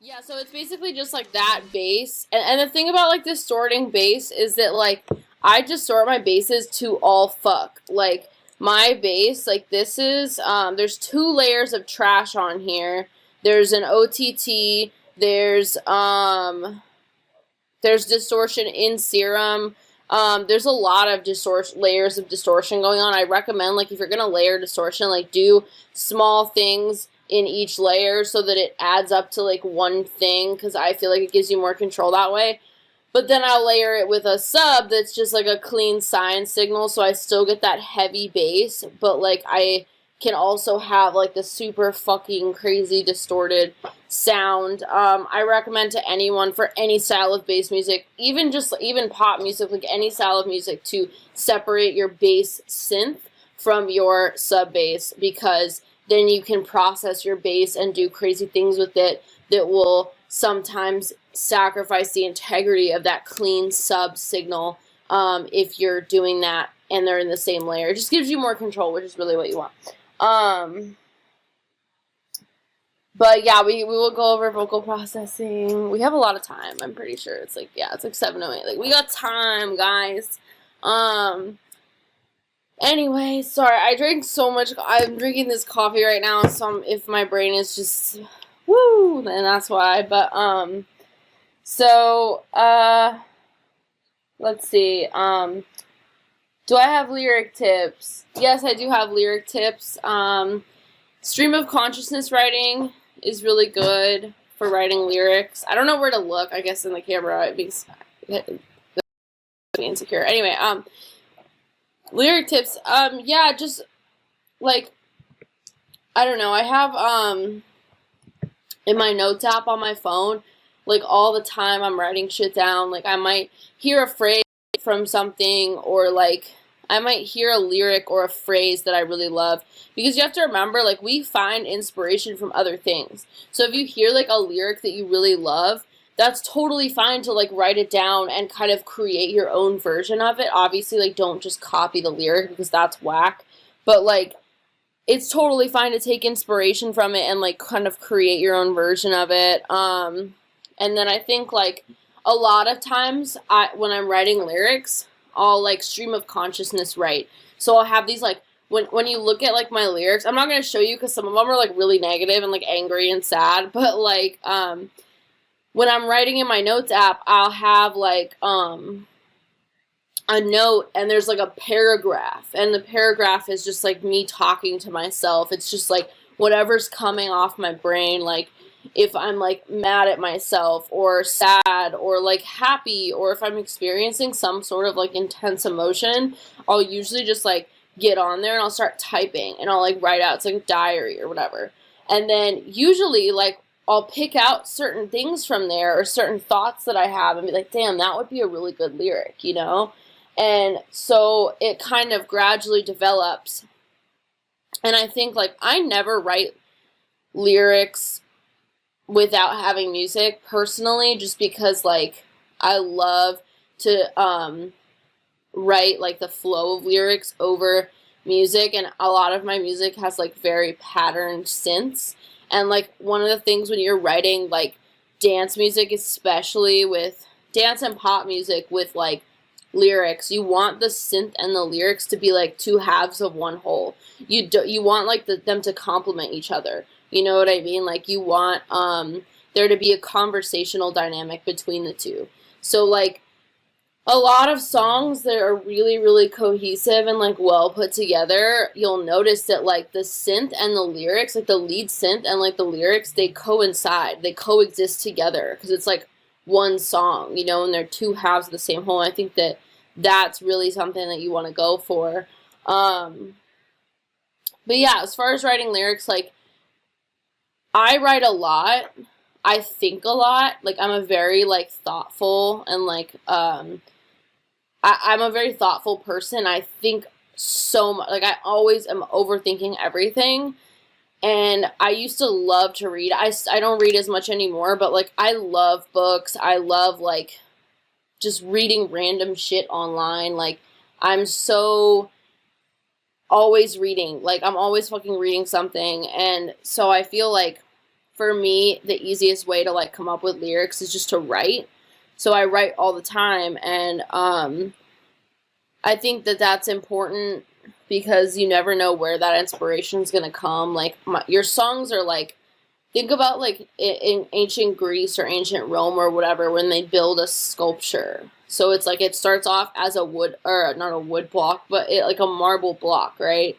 Yeah, so it's basically just like that bass. And the thing about like distorting bass is that like I distort my basses to all fuck. Like my bass, like this is there's two layers of trash on here. There's an OTT, there's distortion in serum. There's a lot of layers of distortion going on. I recommend, like, if you're gonna layer distortion, like, do small things in each layer so that it adds up to like one thing, because I feel like it gives you more control that way. But then I'll layer it with a sub that's just like a clean sine signal, so I still get that heavy bass, but like I can also have like the super fucking crazy distorted sound. I recommend to anyone for any style of bass music, even pop music, like any style of music, to separate your bass synth from your sub bass, because then you can process your bass and do crazy things with it that will sometimes sacrifice the integrity of that clean sub signal, if you're doing that and they're in the same layer. It just gives you more control, which is really what you want. But yeah, we will go over vocal processing. We have a lot of time. I'm pretty sure it's like, yeah, it's like 7:08. Like, we got time, guys. Anyway, sorry, I drank so much. I'm drinking this coffee right now, so if my brain is just woo, then that's why. But so let's see. Do I have lyric tips? Yes, I do have lyric tips. Stream of consciousness writing is really good for writing lyrics. I don't know where to look. I guess in the camera it makes me insecure. Anyway, lyric tips. Yeah, just like, I don't know. I have in my notes app on my phone, like all the time I'm writing shit down. Like I might hear a phrase from something, or like I might hear a lyric or a phrase that I really love, because you have to remember, like, we find inspiration from other things. So if you hear like a lyric that you really love, that's totally fine to like write it down and kind of create your own version of it. Obviously, like, don't just copy the lyric, because that's whack. But like, it's totally fine to take inspiration from it and like kind of create your own version of it. And then I think like a lot of times when I'm writing lyrics, I'll like stream of consciousness write. So I'll have these like, when you look at like my lyrics, I'm not going to show you because some of them are like really negative and like angry and sad, but like when I'm writing in my notes app, I'll have like a note, and there's like a paragraph, and the paragraph is just like me talking to myself. It's just like whatever's coming off my brain, like if I'm like mad at myself or sad or like happy, or if I'm experiencing some sort of like intense emotion, I'll usually just like get on there and I'll start typing and I'll like write out, it's like a diary or whatever. And then usually like I'll pick out certain things from there or certain thoughts that I have and be like, damn, that would be a really good lyric, you know? And so it kind of gradually develops. And I think like I never write lyrics without having music personally, just because like I love to write like the flow of lyrics over music, and a lot of my music has like very patterned synths. And like one of the things when you're writing like dance music, especially with dance and pop music with like lyrics, you want the synth and the lyrics to be like two halves of one whole. You want like them to complement each other. You know what I mean? Like you want there to be a conversational dynamic between the two. So like a lot of songs that are really, really cohesive and like well put together, you'll notice that like the synth and the lyrics, like the lead synth and like the lyrics, they coincide, they coexist together, because it's like one song, you know, and they're two halves of the same whole. I think that that's really something that you want to go for. But yeah, as far as writing lyrics, like I write a lot. I think a lot. Like I'm a very like thoughtful and like I'm a very thoughtful person. I think so much. Like I always am overthinking everything. And I used to love to read. I don't read as much anymore, but like I love books. I love like just reading random shit online. Like I'm so always reading. Like I'm always fucking reading something. And so I feel like for me, the easiest way to like come up with lyrics is just to write. So I write all the time, and I think that that's important because you never know where that inspiration is going to come. Like, your songs are like, think about like in ancient Greece or ancient Rome or whatever, when they build a sculpture. So it's like, it starts off as a wood, or not a wood block, but like a marble block, right?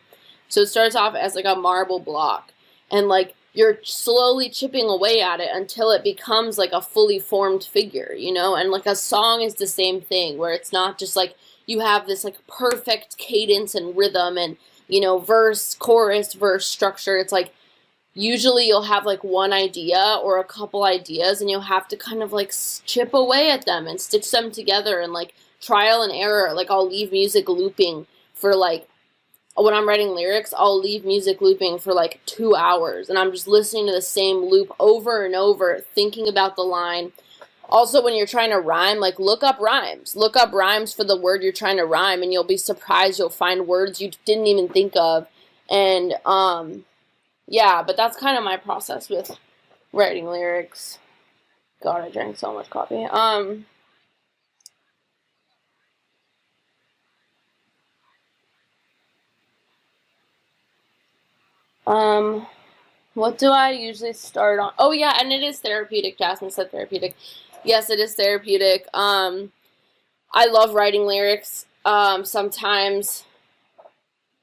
So it starts off as like a marble block, and like you're slowly chipping away at it until it becomes like a fully formed figure, you know? And like a song is the same thing, where it's not just like you have this like perfect cadence and rhythm and, you know, verse, chorus, verse structure. It's like, usually you'll have like one idea or a couple ideas, and you'll have to kind of like chip away at them and stitch them together, and like trial and error. Like, I'll leave music looping for like, when I'm writing lyrics, I'll leave music looping for like 2 hours, and I'm just listening to the same loop over and over, thinking about the line. Also, when you're trying to rhyme, like, look up rhymes. Look up rhymes for the word you're trying to rhyme, and you'll be surprised. You'll find words you didn't even think of. And, yeah, but that's kind of my process with writing lyrics. God, I drank so much coffee. What do I usually start on? Oh, yeah, and it is therapeutic. Jasmine said therapeutic. Yes, it is therapeutic. I love writing lyrics. Sometimes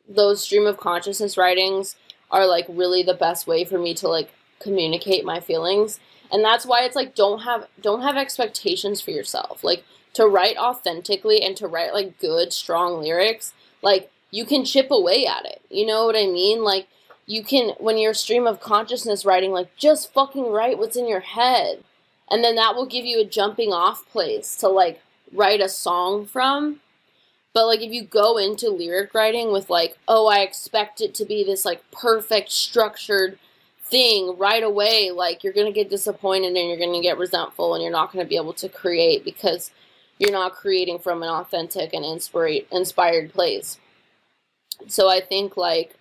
those stream of consciousness writings are like really the best way for me to like communicate my feelings. And that's why it's like, don't have expectations for yourself. Like, to write authentically and to write like good, strong lyrics, like, you can chip away at it. You know what I mean? Like, you can, when you're stream of consciousness writing, like, just fucking write what's in your head. And then that will give you a jumping off place to like write a song from. But like, if you go into lyric writing with like, oh, I expect it to be this like perfect structured thing right away, like, you're going to get disappointed and you're going to get resentful, and you're not going to be able to create because you're not creating from an authentic and inspired place. So I think like,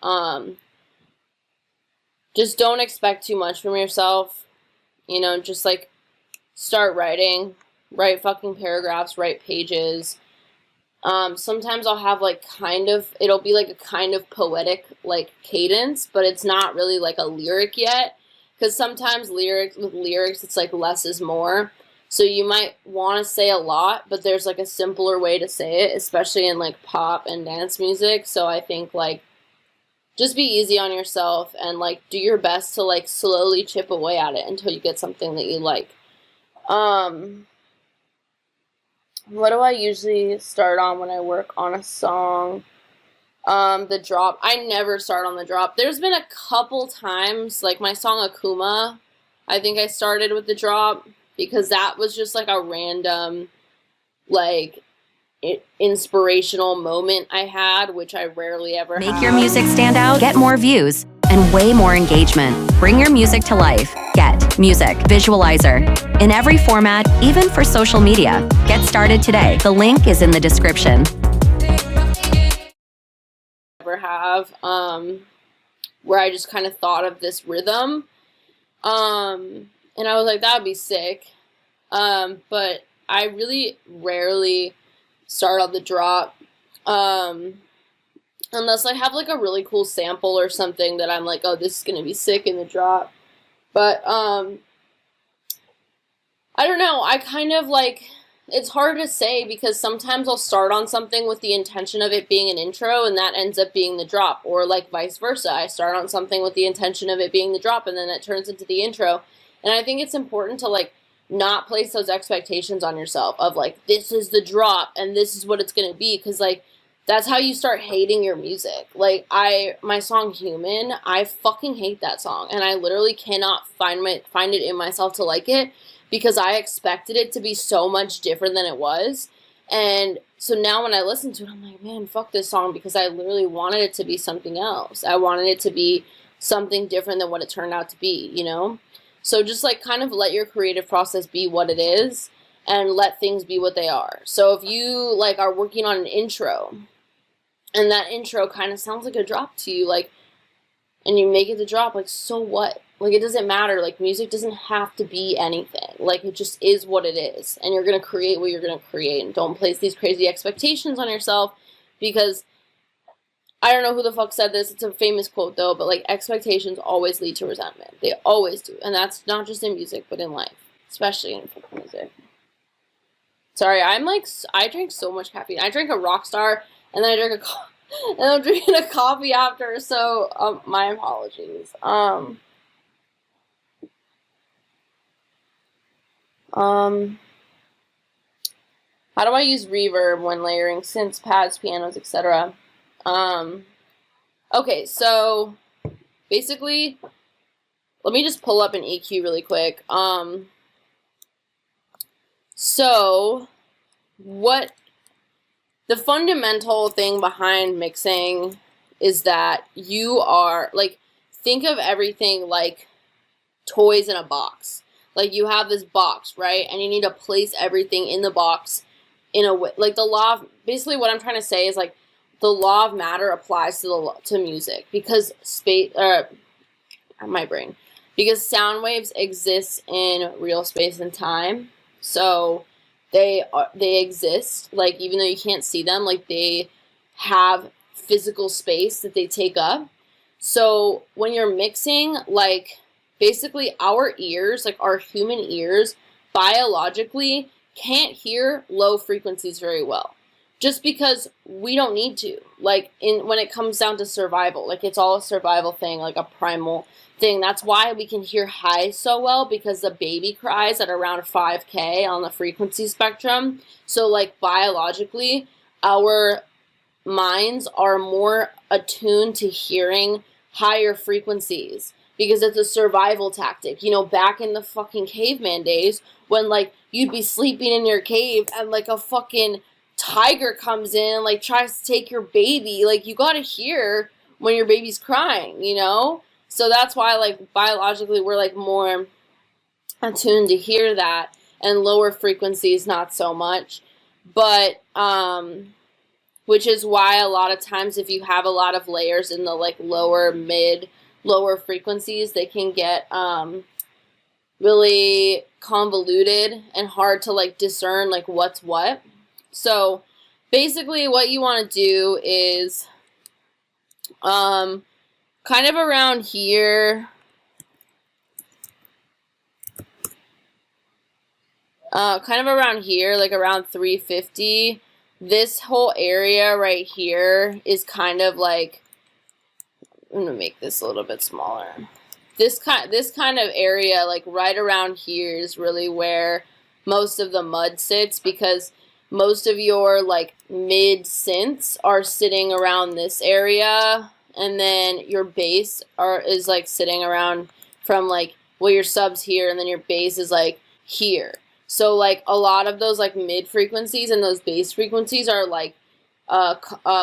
just don't expect too much from yourself, you know, just like start writing, write fucking paragraphs, write pages. Sometimes I'll have like it'll be like a kind of poetic like cadence, but it's not really like a lyric yet, because sometimes with lyrics it's like less is more. So you might want to say a lot, but there's like a simpler way to say it, especially in like pop and dance music. So I think like, just be easy on yourself and like do your best to like slowly chip away at it until you get something that you like. What do I usually start on when I work on a song? The drop. I never start on the drop. There's been a couple times, like my song Akuma, I think I started with the drop, because that was just like a random, like, inspirational moment I had, which I rarely ever have. Make your music stand out, get more views, and way more engagement. Bring your music to life. Get Music Visualizer in every format, even for social media. Get started today. The link is in the description. Ever have, where I just kind of thought of this rhythm, and I was like, that would be sick, but I really rarely start on the drop, unless I have like a really cool sample or something that I'm like, oh, this is gonna be sick in the drop. But I don't know, I kind of like, it's hard to say, because sometimes I'll start on something with the intention of it being an intro, and that ends up being the drop, or like vice versa. I start on something with the intention of it being the drop, and then it turns into the intro. And I think it's important to like not place those expectations on yourself of like, this is the drop and this is what it's gonna be, because like, that's how you start hating your music. Like, my song Human, I fucking hate that song, and I literally cannot find it in myself to like it, because I expected it to be so much different than it was. And so now when I listen to it, I'm like, man, fuck this song, because I literally wanted it to be something else. I wanted it to be something different than what it turned out to be, you know? So just like kind of let your creative process be what it is, and let things be what they are. So if you like are working on an intro, and that intro kind of sounds like a drop to you, like, and you make it the drop, like, so what? Like, it doesn't matter. Like, music doesn't have to be anything. Like, it just is what it is. And you're going to create what you're going to create. And don't place these crazy expectations on yourself, because I don't know who the fuck said this. It's a famous quote, though. But, like, expectations always lead to resentment. They always do. And that's not just in music, but in life. Especially in fucking music. Sorry, I drink so much caffeine. I drink a Rockstar, and then I drink and I'm drinking a coffee after. So, my apologies. How do I use reverb when layering synths, pads, pianos, etc.? Okay, so basically, let me just pull up an EQ really quick. So what the fundamental thing behind mixing is that you are, like, think of everything like toys in a box. Like, you have this box, right? And you need to place everything in the box in a way, like, the law of, basically what I'm trying to say is, like, the law of matter applies to music, because my brain, because sound waves exist in real space and time. So they exist, like, even though you can't see them, like, they have physical space that they take up. So when you're mixing, like, basically our ears, like our human ears, biologically can't hear low frequencies very well, just because we don't need to. Like, when it comes down to survival, like, it's all a survival thing, like a primal thing. That's why we can hear highs so well, because the baby cries at around 5K on the frequency spectrum. So, like, biologically, our minds are more attuned to hearing higher frequencies, because it's a survival tactic. You know, back in the fucking caveman days, when, like, you'd be sleeping in your cave and, like, a fucking tiger comes in and, like, tries to take your baby, like, you gotta hear when your baby's crying, you know? So that's why, like, biologically we're, like, more attuned to hear that, and lower frequencies not so much. But which is why a lot of times if you have a lot of layers in the, like, lower frequencies, they can get really convoluted and hard to, like, discern, like, what's what. So basically what you want to do is kind of around here, like around 350, this whole area right here is kind of like, I'm gonna make this a little bit smaller. This kind of area, like right around here, is really where most of the mud sits, because most of your, like, mid synths are sitting around this area, and then your bass is like sitting around from, like, well, your subs here, and then your bass is like here. So, like, a lot of those, like, mid frequencies and those bass frequencies are, like,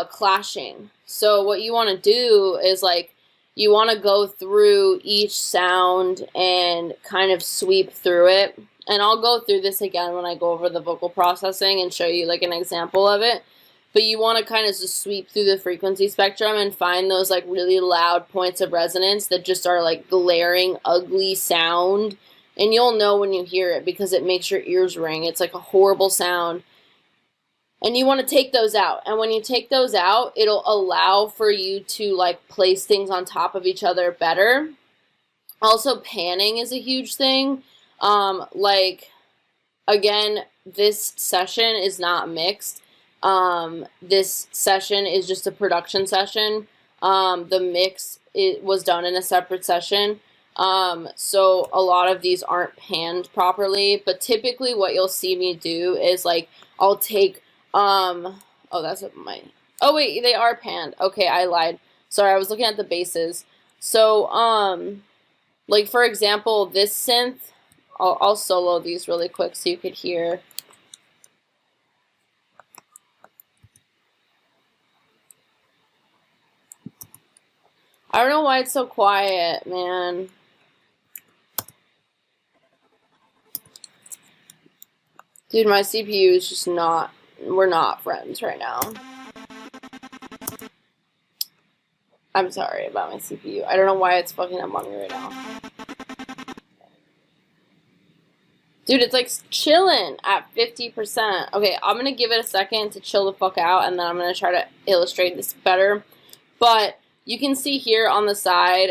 clashing. So what you want to do is, like, you want to go through each sound and kind of sweep through it. And I'll go through this again when I go over the vocal processing and show you, like, an example of it. But you want to kind of just sweep through the frequency spectrum and find those, like, really loud points of resonance that just are, like, glaring, ugly sound. And you'll know when you hear it, because it makes your ears ring. It's like a horrible sound. And you want to take those out. And when you take those out, it'll allow for you to, like, place things on top of each other better. Also, panning is a huge thing. Like, again, this session is not mixed. This session is just a production session. The mix, it was done in a separate session. So a lot of these aren't panned properly, but typically what you'll see me do is, like, I'll take, oh, that's what oh wait, they are panned. Okay, I lied. Sorry, I was looking at the basses. So, like, for example, this synth, I'll solo these really quick so you could hear. I don't know why it's so quiet, man. Dude, my CPU is just not, we're not friends right now. I'm sorry about my CPU. I don't know why it's fucking up on me right now. Dude, it's like chilling at 50%. Okay, I'm gonna give it a second to chill the fuck out, and then I'm gonna try to illustrate this better. But you can see here on the side,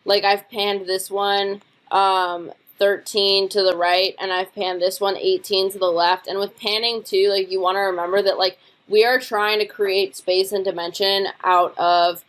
like I've panned this one 13 to the right, and I've panned this one 18 to the left. And with panning too, like you want to remember that like we are trying to create space and dimension out of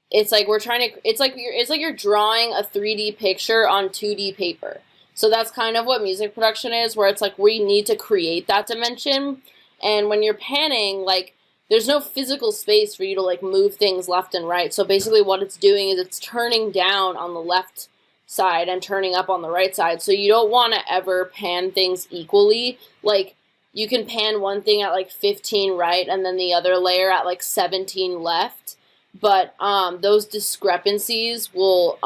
it's like we're trying to it's like you're drawing a 3D picture on 2D paper. So that's kind of what music production is, where it's like we need to create that dimension. And when you're panning, like there's no physical space for you to like move things left and right. So basically what it's doing is it's turning down on the left side and turning up on the right side. So you don't want to ever pan things equally. Like you can pan one thing at like 15 right and then the other layer at like 17 left. But those discrepancies will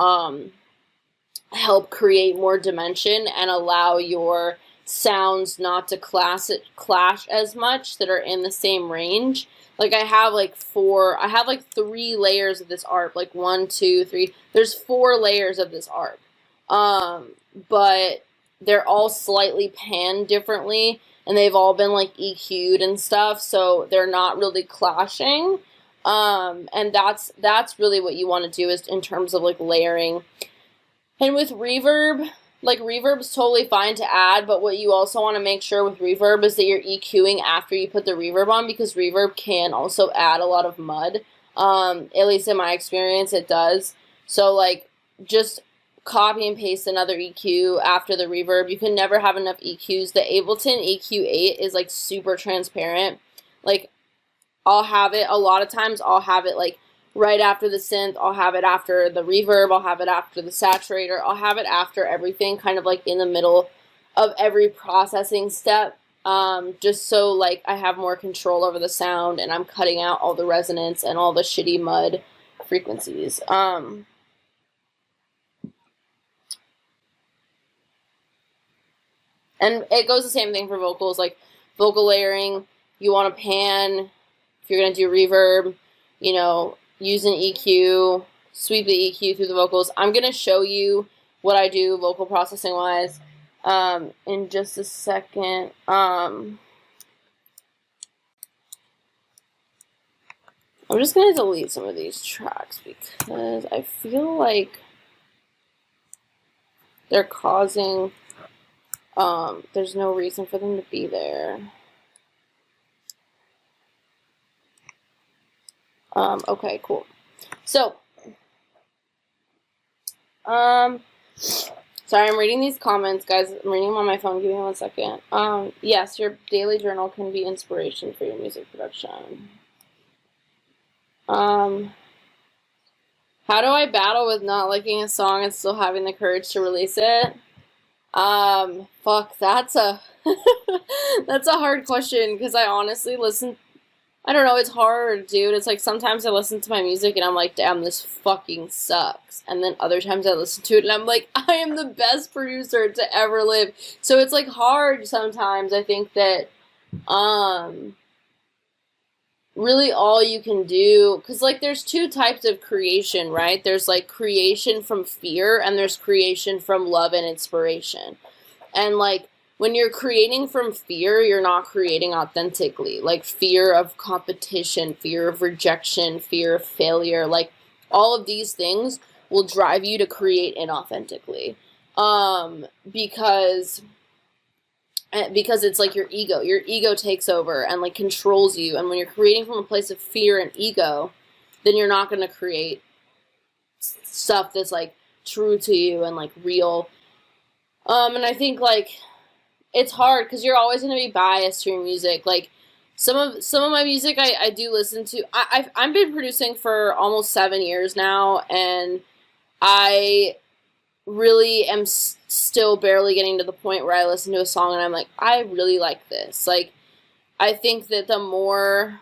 help create more dimension and allow your sounds not to clash as much that are in the same range. Like I have like 3 layers of this art, like 1, 2, 3. There's 4 layers of this art. But they're all slightly panned differently, and they've all been like EQ'd and stuff, so they're not really clashing. And that's really what you want to do is in terms of like layering. And with reverb, like reverb's totally fine to add, but what you also want to make sure with reverb is that you're EQing after you put the reverb on, because reverb can also add a lot of mud. At least in my experience, it does. So like just copy and paste another EQ after the reverb. You can never have enough EQs. The Ableton EQ8 is like super transparent. Like I'll have it, a lot of times I'll have it like right after the synth, I'll have it after the reverb, I'll have it after the saturator, I'll have it after everything, kind of like in the middle of every processing step, just so like I have more control over the sound and I'm cutting out all the resonance and all the shitty mud frequencies. And it goes the same thing for vocals, like vocal layering, you want to pan. If you're going to do reverb, you know, use an EQ, sweep the EQ through the vocals. I'm going to show you what I do vocal processing wise in just a second. I'm just going to delete some of these tracks because I feel like they're causing, there's no reason for them to be there. Okay, cool. So, sorry, I'm reading these comments, guys. I'm reading them on my phone. Give me 1 second. Yes, your daily journal can be inspiration for your music production. How do I battle with not liking a song and still having the courage to release it? Fuck, that's a, that's a hard question, because I honestly I don't know, it's hard, dude. It's like sometimes I listen to my music and I'm like, damn, this fucking sucks. And then other times I listen to it and I'm like, I am the best producer to ever live. So it's like hard sometimes. I think that really all you can do, because like there's 2 types of creation, right? There's like creation from fear and there's creation from love and inspiration. And like when you're creating from fear, you're not creating authentically. Like fear of competition, fear of rejection, fear of failure, like all of these things will drive you to create inauthentically. Because it's like your ego takes over and like controls you. And when you're creating from a place of fear and ego, then you're not going to create stuff that's like true to you and like real. And I think like it's hard because you're always going to be biased to your music. Like some of my music I do listen to. I've been producing for almost 7 years now, and I really am still barely getting to the point where I listen to a song and I'm like, I really like this. Like, I think that the more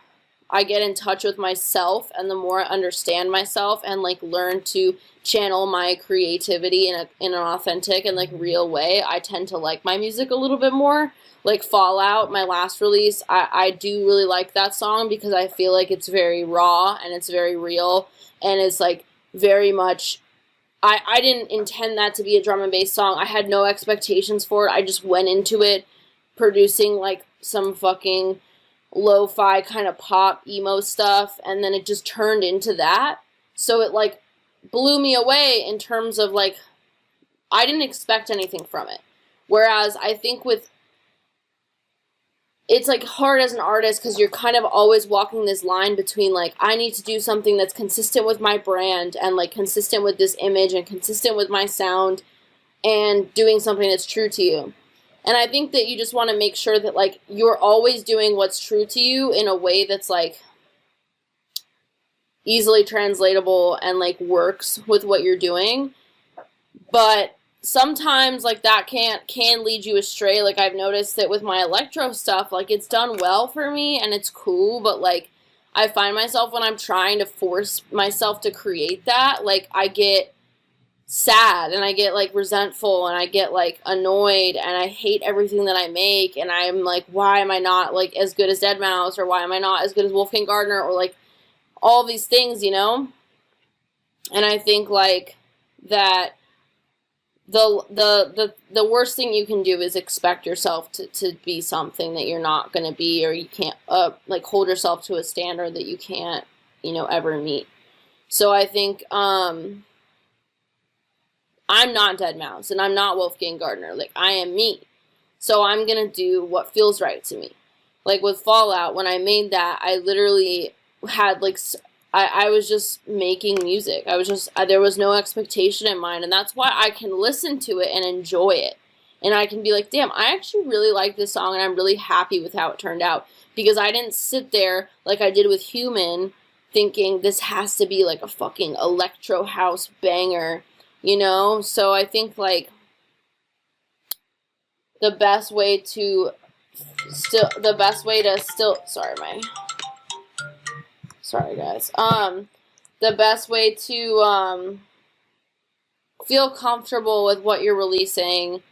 I get in touch with myself and the more I understand myself and like learn to channel my creativity in an authentic and like real way, I tend to like my music a little bit more. Like Fallout, my last release, I do really like that song because I feel like it's very raw and it's very real and it's like very much I didn't intend that to be a drum and bass song. I had no expectations for it. I just went into it producing like some fucking lo-fi kind of pop emo stuff, and then it just turned into that. So it like blew me away in terms of like I didn't expect anything from it. Whereas I think with it's like hard as an artist because you're kind of always walking this line between like I need to do something that's consistent with my brand and like consistent with this image and consistent with my sound and doing something that's true to you. And I think that you just want to make sure that like you're always doing what's true to you in a way that's like easily translatable and like works with what you're doing. But sometimes like that can lead you astray. Like I've noticed that with my electro stuff, like it's done well for me and it's cool, but like I find myself when I'm trying to force myself to create that, like I get sad and I get like resentful and I get like annoyed and I hate everything that I make, and I'm like, why am I not like as good as Deadmau5, or why am I not as good as Wolfgang Gardner, or like all these things, you know? And I think like that the worst thing you can do is expect yourself to be something that you're not going to be, or you can't like hold yourself to a standard that you can't, you know, ever meet. So I think I'm not Deadmau5 and I'm not Wolfgang Gardner. Like I am me. So I'm going to do what feels right to me. Like with Fallout, when I made that, I literally had like I was just making music. I was just, there was no expectation in mind. And that's why I can listen to it and enjoy it. And I can be like, damn, I actually really like this song and I'm really happy with how it turned out. Because I didn't sit there like I did with Human thinking this has to be like a fucking electro house banger, you know? So I think like the best way to still, sorry guys. The best way to feel comfortable with what you're releasing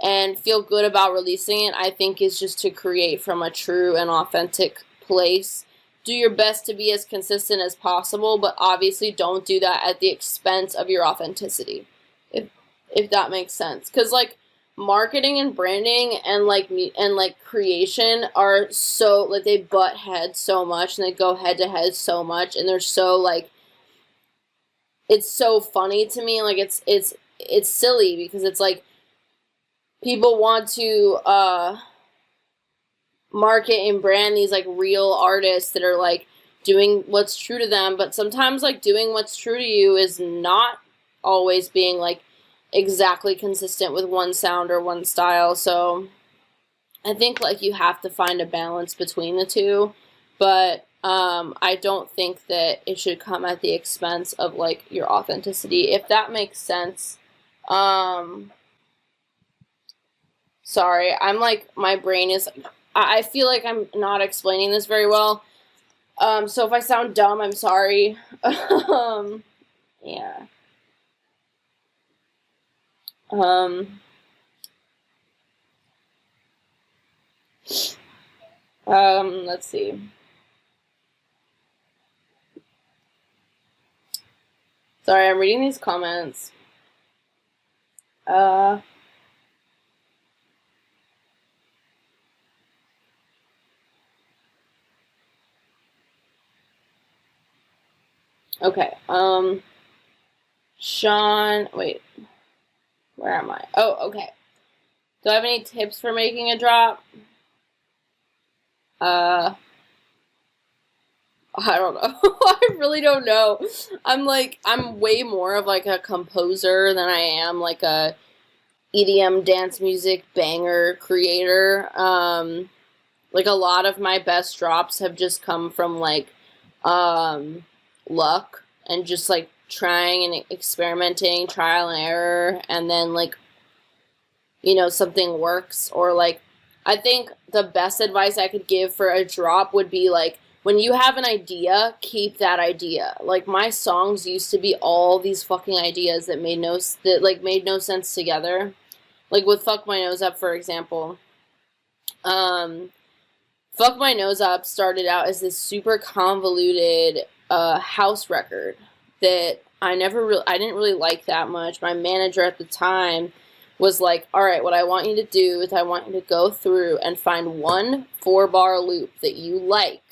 and feel good about releasing it, I think, is just to create from a true and authentic place. Do your best to be as consistent as possible, but obviously don't do that at the expense of your authenticity, if that makes sense. Because like marketing and branding and like creation are so like they butt heads so much and they go head to head so much, and they're so like it's so funny to me. Like it's silly because it's like people want to market and brand these like real artists that are like doing what's true to them, but sometimes like doing what's true to you is not always being like exactly consistent with one sound or one style. So I think like you have to find a balance between the two, but I don't think that it should come at the expense of like your authenticity, if that makes sense. Sorry, I'm like, my brain is, I feel like I'm not explaining this very well. So if I sound dumb, I'm sorry. Yeah. Let's see. Sorry, I'm reading these comments. Okay, Sean, wait, where am I? Oh, okay. Do I have any tips for making a drop? I don't know. I really don't know. I'm way more of like a composer than I am like a EDM dance music banger creator. Like a lot of my best drops have just come from like, luck and just like trying and experimenting, trial and error, and then like, you know, something works. Or like, I think the best advice I could give for a drop would be like, when you have an idea, keep that idea. Like my songs used to be all these fucking ideas that made no sense together. Like with Fuck My Nose Up, for example. Fuck My Nose Up started out as this super convoluted house record that I didn't really like that much. My manager at the time was like, all right, what I want you to do is I want you to go through and find one 4-bar loop that you like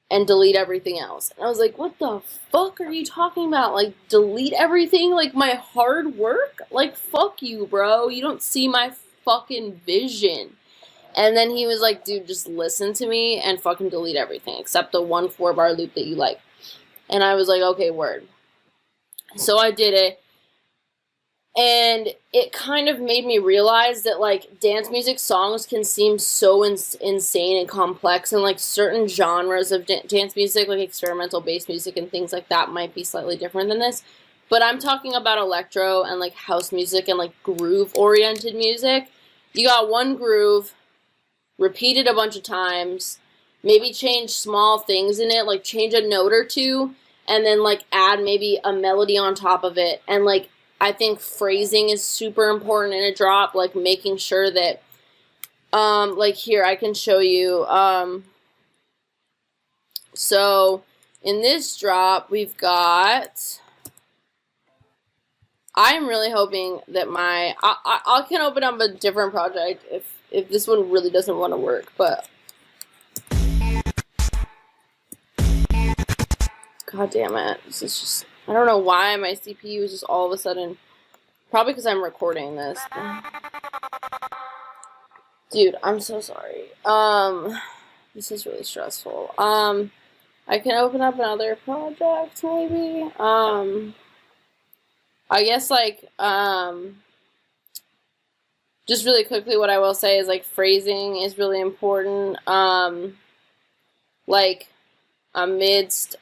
and delete everything else. And I was like, what the fuck are you talking about? Like, delete everything? Like, my hard work? Like, fuck you, bro. You don't see my fucking vision. And then he was like, dude, just listen to me and fucking delete everything except the one 4-bar loop that you like. And I was like, okay, word. So I did it. And it kind of made me realize that, like, dance music songs can seem so insane and complex, and, like, certain genres of dance music, like experimental bass music and things like that, might be slightly different than this. But I'm talking about electro and, like, house music and, like, groove-oriented music. You got one groove, repeat it a bunch of times, maybe change small things in it, like, change a note or two, and then, like, add maybe a melody on top of it, and, like, I think phrasing is super important in a drop, like making sure that, like here, I can show you, so in this drop, we've got, I'm really hoping that I can open up a different project if this one really doesn't want to work, but, god damn it, this is just, I don't know why my CPU is just all of a sudden, probably because I'm recording this. Dude, I'm so sorry. This is really stressful. I can open up another project, maybe. I guess, like, just really quickly, what I will say is, like, phrasing is really important. Like, amidst,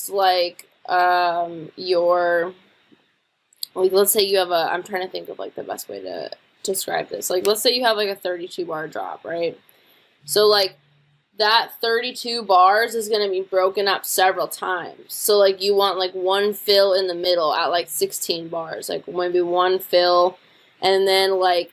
like, your, like, let's say you have I'm trying to think of, like, the best way to describe this. Like, let's say you have, like, a 32-bar drop, right? So, like, that 32 bars is going to be broken up several times. So, like, you want, like, one fill in the middle at, like, 16 bars. Like, maybe one fill, and then, like,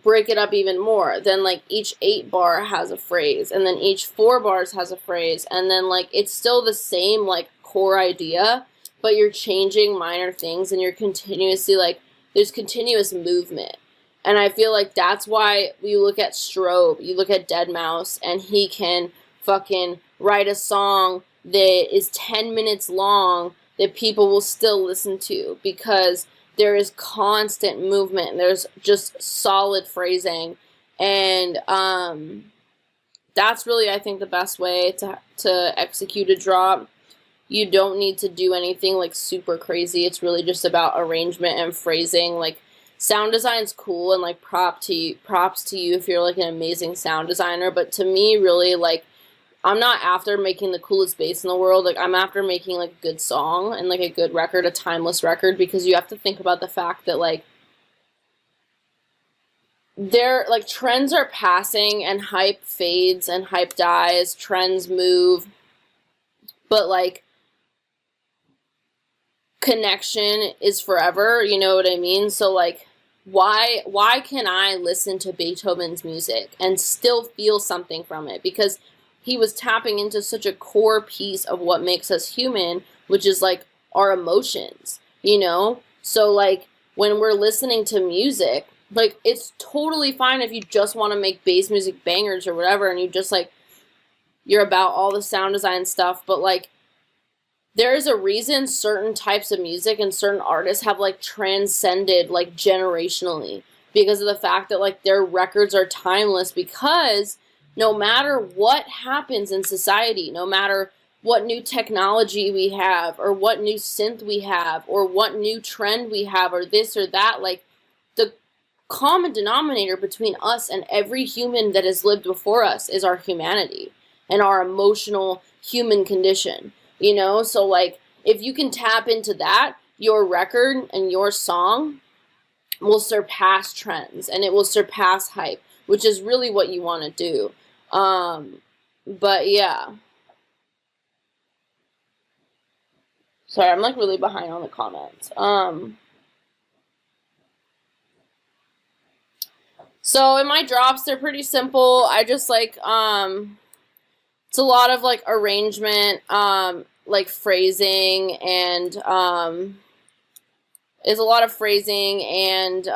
break it up even more. Then, like, each 8-bar has a phrase, and then each 4 bars has a phrase, and then, like, it's still the same, like, core idea, but you're changing minor things, and you're continuously, like, there's continuous movement. And I feel like that's why you look at Strobe, you look at deadmau5, and he can fucking write a song that is 10 minutes long that people will still listen to, because there is constant movement. There's just solid phrasing. And that's really, I think, the best way to execute a drop. You don't need to do anything, like, super crazy. It's really just about arrangement and phrasing. Like, sound design's cool, and, like, props to you if you're, like, an amazing sound designer. But to me, really, like, I'm not after making the coolest bass in the world. Like, I'm after making, like, a good song and, like, a good record, a timeless record, because you have to think about the fact that, like, like, trends are passing, and hype fades, and hype dies, trends move, but, like, connection is forever, you know what I mean? So, like, why can I listen to Beethoven's music and still feel something from it? Because he was tapping into such a core piece of what makes us human, which is, like, our emotions, you know? So, like, when we're listening to music, like, it's totally fine if you just want to make bass music bangers or whatever, and you just, like, you're about all the sound design stuff, but, like, there is a reason certain types of music and certain artists have, like, transcended, like, generationally, because of the fact that, like, their records are timeless, because no matter what happens in society, no matter what new technology we have, or what new synth we have, or what new trend we have, or this or that, like, the common denominator between us and every human that has lived before us is our humanity and our emotional human condition, you know? So, like, if you can tap into that, your record and your song will surpass trends, and it will surpass hype, which is really what you want to do. But yeah. Sorry, I'm, like, really behind on the comments. So in my drops, they're pretty simple. I just, like, it's a lot of like arrangement, like phrasing, and it's a lot of phrasing and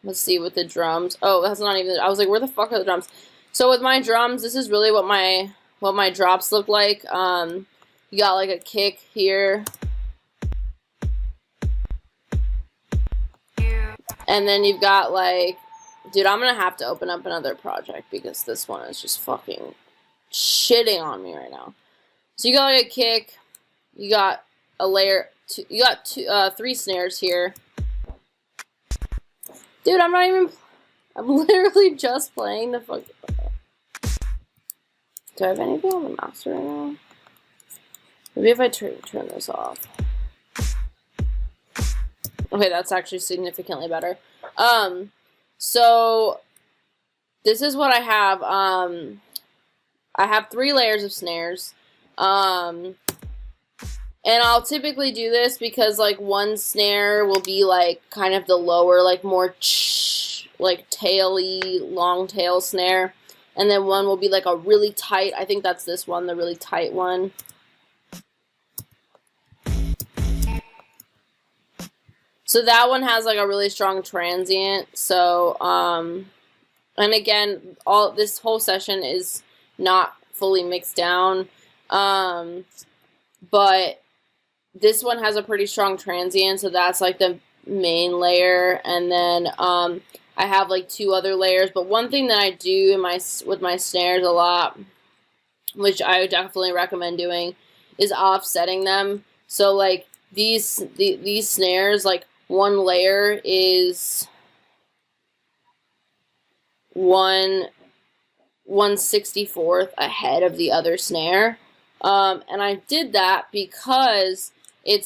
let's see with the drums. Oh, that's not even. I was like, where the fuck are the drums? So with my drums, this is really what my drops look like. You got like a kick here, and then you've got like, dude, I'm gonna have to open up another project because this one is just fucking shitting on me right now. So you got like a kick, you got a layer, you got 3 snares here. Dude, I'm literally just playing the fuck. Do I have anything on the master right now? Maybe if I turn this off. Okay, that's actually significantly better. So this is what I have. I have 3 layers of snares. And I'll typically do this because like one snare will be like kind of the lower, like more like taily, long tail snare. And then one will be like a really tight, I think that's this one, the really tight one. So that one has like a really strong transient. So, and again, this whole session is not fully mixed down. But this one has a pretty strong transient, so that's like the main layer. And then I have like 2 other layers. But one thing that I do with my snares a lot, which I definitely recommend doing, is offsetting them. So like these snares, like one layer is 1/64 ahead of the other snare. And I did that because it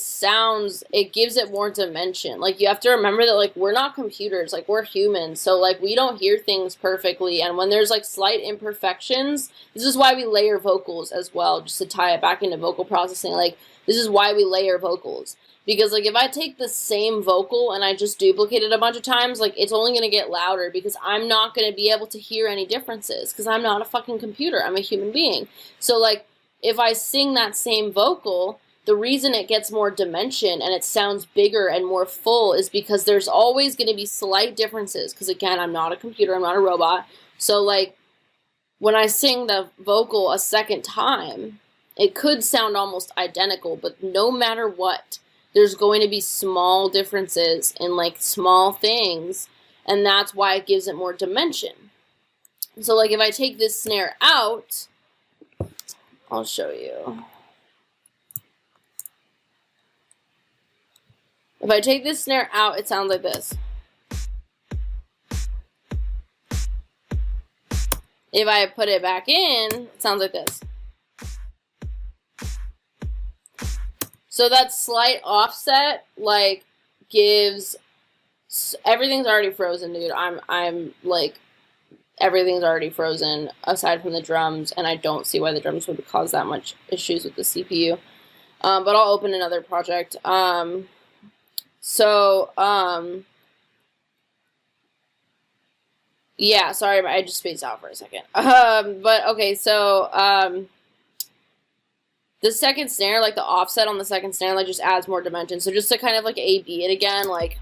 gives it more dimension. Like, you have to remember that, like, we're not computers, like, we're humans, so, like, we don't hear things perfectly, and when there's, like, slight imperfections, this is why we layer vocals as well, just to tie it back into vocal processing. Like, this is why we layer vocals. Because, like, if I take the same vocal and I just duplicate it a bunch of times, like, it's only going to get louder because I'm not going to be able to hear any differences because I'm not a fucking computer. I'm a human being. So, like, if I sing that same vocal, the reason it gets more dimension and it sounds bigger and more full is because there's always going to be slight differences. Because, again, I'm not a computer. I'm not a robot. So, like, when I sing the vocal a second time, it could sound almost identical. But no matter what, there's going to be small differences in, like, small things. And that's why it gives it more dimension. So, like, if I take this snare out, I'll show you. If I take this snare out, it sounds like this. If I put it back in, it sounds like this. So that slight offset, like, gives... Everything's already frozen, dude. I'm like... Everything's already frozen, aside from the drums, and I don't see why the drums would cause that much issues with the CPU. But I'll open another project. Yeah, sorry, I just spaced out for a second. But, okay, so, the second snare, like, the offset on the second snare, like, just adds more dimension. So just to kind of, like, A-B it again, like...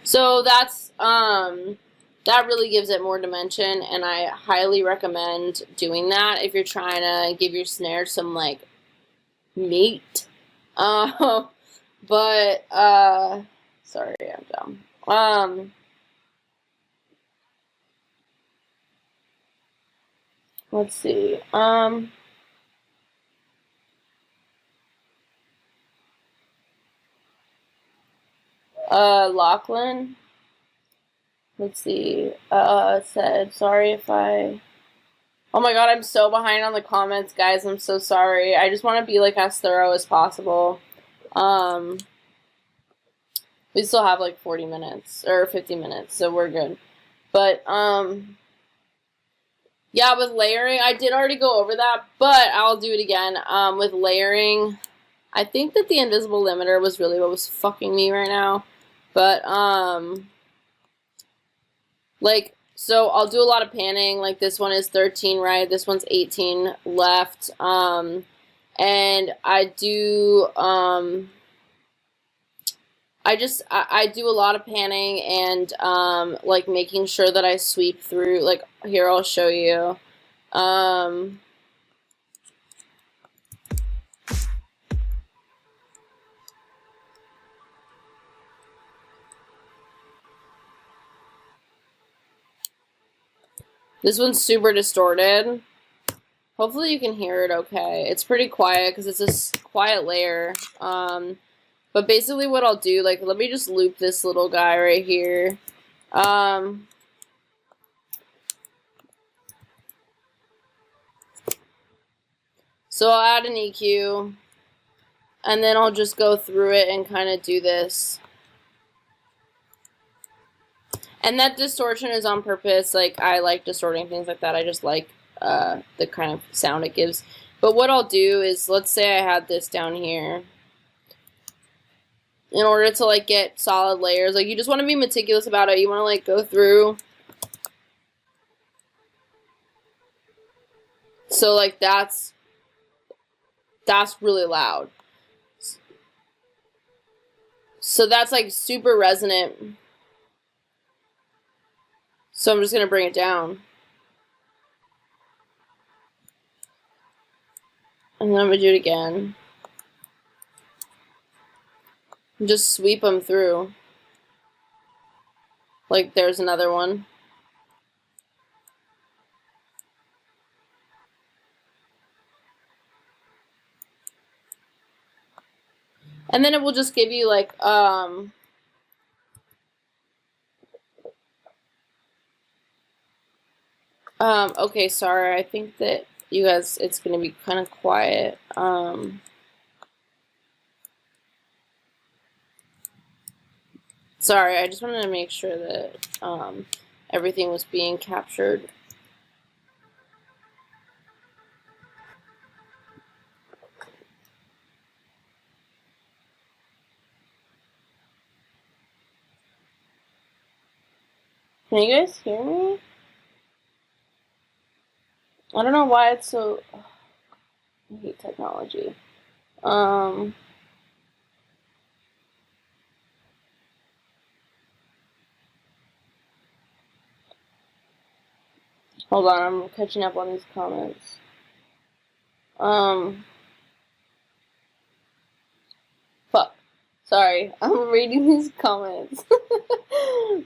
So that's, that really gives it more dimension, and I highly recommend doing that if you're trying to give your snare some, like, meat. Sorry, I'm dumb. Let's see, Lachlan, let's see, said, sorry if I, oh my god, I'm so behind on the comments, guys, I'm so sorry, I just want to be, like, as thorough as possible. We still have, like, 40 minutes, or 50 minutes, so we're good, but, yeah, with layering, I did already go over that, but I'll do it again. With layering, I think that the invisible limiter was really what was fucking me right now. But, like, so I'll do a lot of panning. Like, this one is 13 right, this one's 18 left. And I do, I do a lot of panning and, like, making sure that I sweep through, like, here, I'll show you. This one's super distorted. Hopefully you can hear it okay. It's pretty quiet because it's a quiet layer. But basically what I'll do, like, let me just loop this little guy right here. So I'll add an EQ, and then I'll just go through it and kind of do this. And that distortion is on purpose. Like, I like distorting things like that. I just like the kind of sound it gives. But what I'll do is, let's say I had this down here. In order to, like, get solid layers, like, you just want to be meticulous about it. You want to, like, go through. So, like, that's really loud. So that's, like, super resonant. So I'm just going to bring it down. And then I'm going to do it again. And just sweep them through. Like, there's another one. And then it will just give you, like, okay, sorry, I think that you guys, it's going to be kind of quiet. Sorry, I just wanted to make sure that, everything was being captured. Can you guys hear me? I don't know why it's so... I hate technology. Hold on, I'm catching up on these comments. Fuck. Sorry, I'm reading these comments.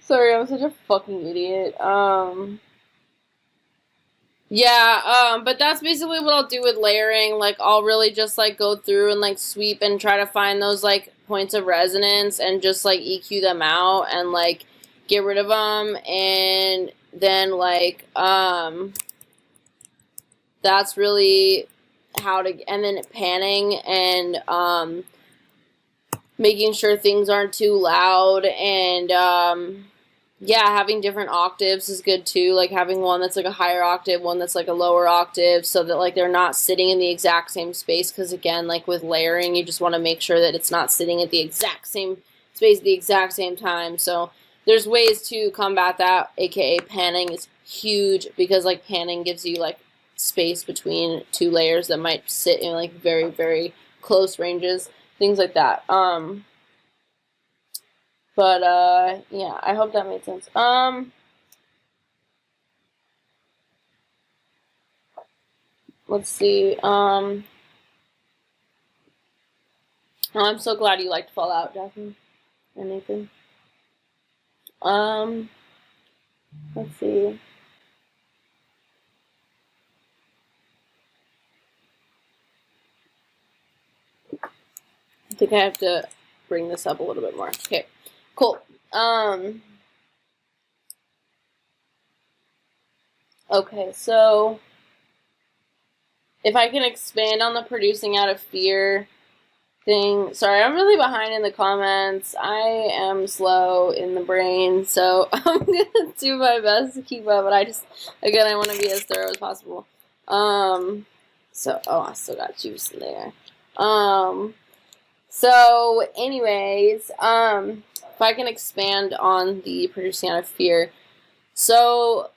Sorry, I'm such a fucking idiot. Yeah, but that's basically what I'll do with layering. Like, I'll really just, like, go through and, like, sweep and try to find those, like, points of resonance and just, like, EQ them out and, like, get rid of them. And then, like, that's really how to, and then panning and, making sure things aren't too loud and, yeah, having different octaves is good too, like having one that's like a higher octave, one that's like a lower octave, so that like they're not sitting in the exact same space, because again, like with layering, you just want to make sure that it's not sitting at the exact same space at the exact same time. So there's ways to combat that, aka panning is huge, because like panning gives you like space between two layers that might sit in like very, very close ranges, things like that. But, yeah, I hope that made sense. Let's see, oh, I'm so glad you liked Fallout, Jasmine, and Nathan. Let's see. I think I have to bring this up a little bit more. Okay. Cool. Okay, so if I can expand on the producing out of fear thing. Sorry, I'm really behind in the comments. I am slow in the brain, so I'm gonna do my best to keep up, but I want to be as thorough as possible. So, oh, I still got juice in there. So, anyways, if I can expand on the producing out of fear. So,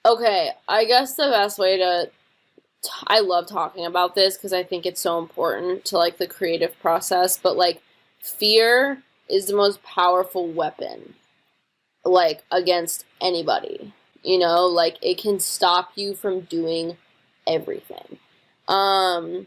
okay, I guess the best way to, I love talking about this because I think it's so important to, like, the creative process, but, like, fear is the most powerful weapon, like, against anybody, you know, like, it can stop you from doing everything. And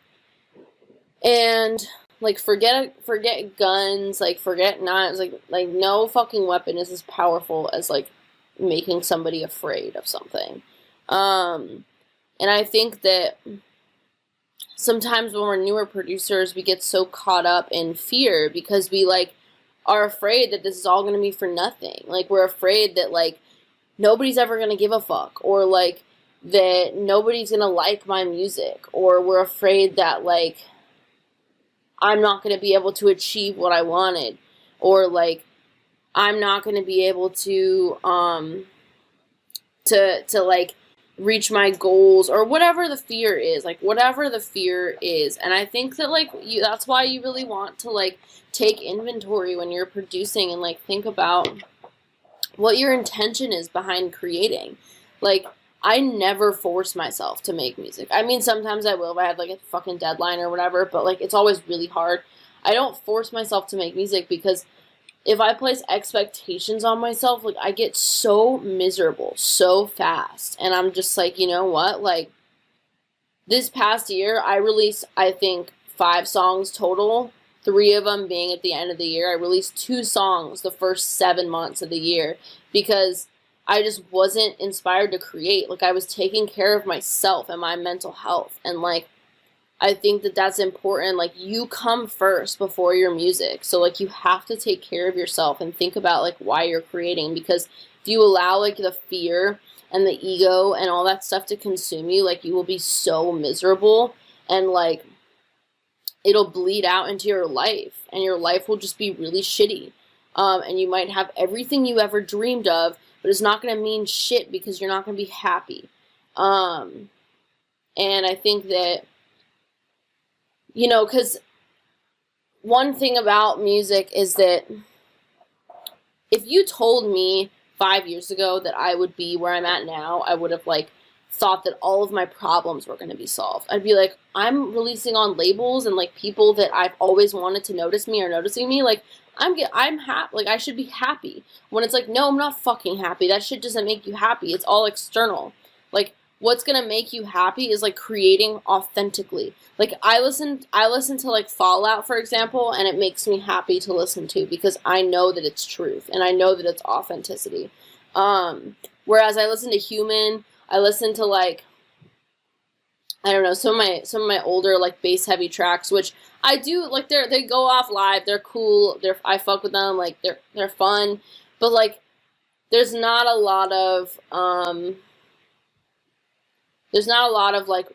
like forget guns, like forget knives, like no fucking weapon is as powerful as like making somebody afraid of something. And I think that sometimes when we're newer producers, we get so caught up in fear because we like are afraid that this is all going to be for nothing. Like we're afraid that like nobody's ever going to give a fuck, or like that nobody's going to like my music, or we're afraid that like I'm not going to be able to achieve what I wanted, or like I'm not going to be able to like reach my goals, or whatever the fear is, like whatever the fear is. And I think that like that's why you really want to like take inventory when you're producing and like think about what your intention is behind creating. Like I never force myself to make music. I mean, sometimes I will if I have like a fucking deadline or whatever, but like it's always really hard. I don't force myself to make music because if I place expectations on myself, like I get so miserable so fast. And I'm just like, you know what? Like this past year, I released, I think, 5 songs total, 3 of them being at the end of the year. I released 2 songs the first 7 months of the year because I just wasn't inspired to create. Like I was taking care of myself and my mental health. And like, I think that that's important. Like you come first before your music. So like you have to take care of yourself and think about like why you're creating, because if you allow like the fear and the ego and all that stuff to consume you, like you will be so miserable, and like it'll bleed out into your life, and your life will just be really shitty. And you might have everything you ever dreamed of, but it's not going to mean shit because you're not going to be happy. And I think that, you know, because one thing about music is that if you told me 5 years ago that I would be where I'm at now, I would have like thought that all of my problems were going to be solved. I'd be like, I'm releasing on labels and like people that I've always wanted to notice me are noticing me. Like I'm happy. Like I should be happy. When it's like, no, I'm not fucking happy. That shit doesn't make you happy. It's all external. Like what's gonna make you happy is like creating authentically. Like I listen to like Fallout, for example, and it makes me happy to listen to because I know that it's truth and I know that it's authenticity. Whereas I listen to Human, I listen to like, I don't know, some of my older like bass heavy tracks, which I do like. They go off live. They're cool. I fuck with them. Like they're fun, but like there's not a lot of like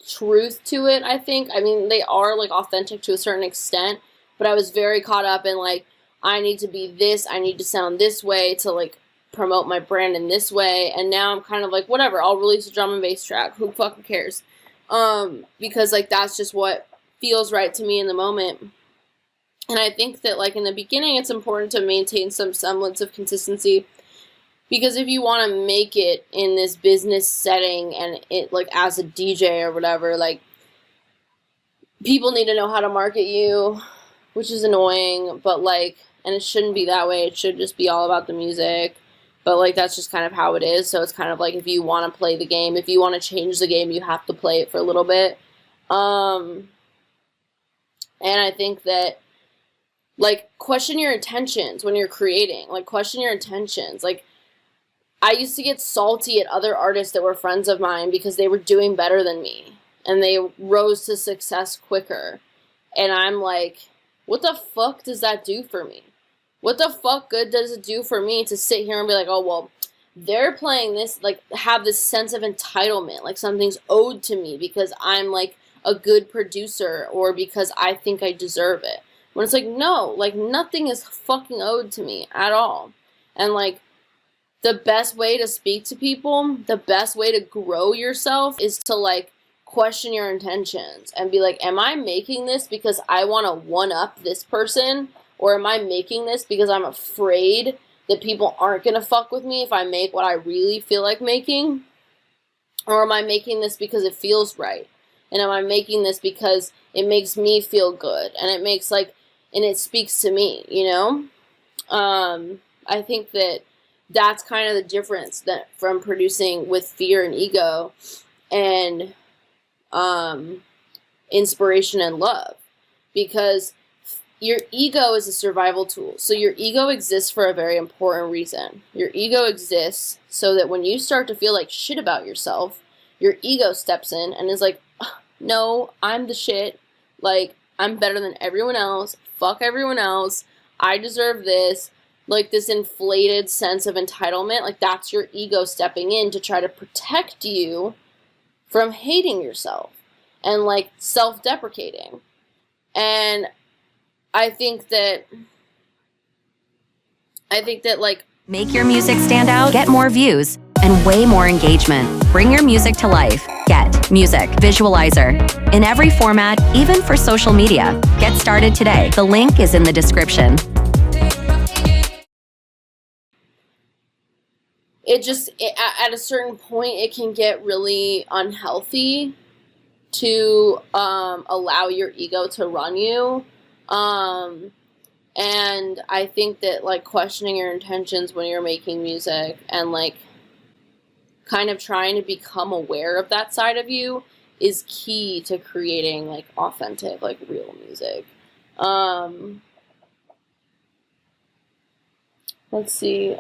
truth to it. I think. I mean, they are like authentic to a certain extent, but I was very caught up in like I need to be this. I need to sound this way to like promote my brand in this way, and now I'm kind of like whatever, I'll release a drum and bass track, who fucking cares, because like that's just what feels right to me in the moment. And I think that like in the beginning it's important to maintain some semblance of consistency, because if you want to make it in this business setting and it like as a DJ or whatever, like people need to know how to market you, which is annoying, but like, and it shouldn't be that way. It should just be all about the music. But, like, that's just kind of how it is. So it's kind of like if you want to play the game, if you want to change the game, you have to play it for a little bit. And I think that, like, question your intentions when you're creating. Like, question your intentions. Like, I used to get salty at other artists that were friends of mine because they were doing better than me. And they rose to success quicker. And I'm like, what the fuck does that do for me? What the fuck good does it do for me to sit here and be like, oh, well, they're playing this, like, have this sense of entitlement, like something's owed to me because I'm, like, a good producer or because I think I deserve it. When it's like, no, like, nothing is fucking owed to me at all. And, like, the best way to speak to people, the best way to grow yourself is to, like, question your intentions and be like, am I making this because I want to one up this person? Or am I making this because I'm afraid that people aren't going to fuck with me if I make what I really feel like making? Or am I making this because it feels right? And am I making this because it makes me feel good? And it makes and it speaks to me, you know? I think that that's kind of the difference that from producing with fear and ego and inspiration and love, because your ego is a survival tool. So your ego exists for a very important reason. Your ego exists so that when you start to feel like shit about yourself, your ego steps in and is like, no, I'm the shit. Like, I'm better than everyone else. Fuck everyone else. I deserve this. Like, this inflated sense of entitlement. Like, that's your ego stepping in to try to protect you from hating yourself and, like, self-deprecating. And I think that, like, make your music stand out, get more views, and way more engagement. Bring your music to life. Get Music Visualizer in every format, even for social media. Get started today. The link is in the description. At a certain point, it can get really unhealthy to allow your ego to run you. And I think that, like, questioning your intentions when you're making music and, like, kind of trying to become aware of that side of you is key to creating, like, authentic, like, real music. Let's see.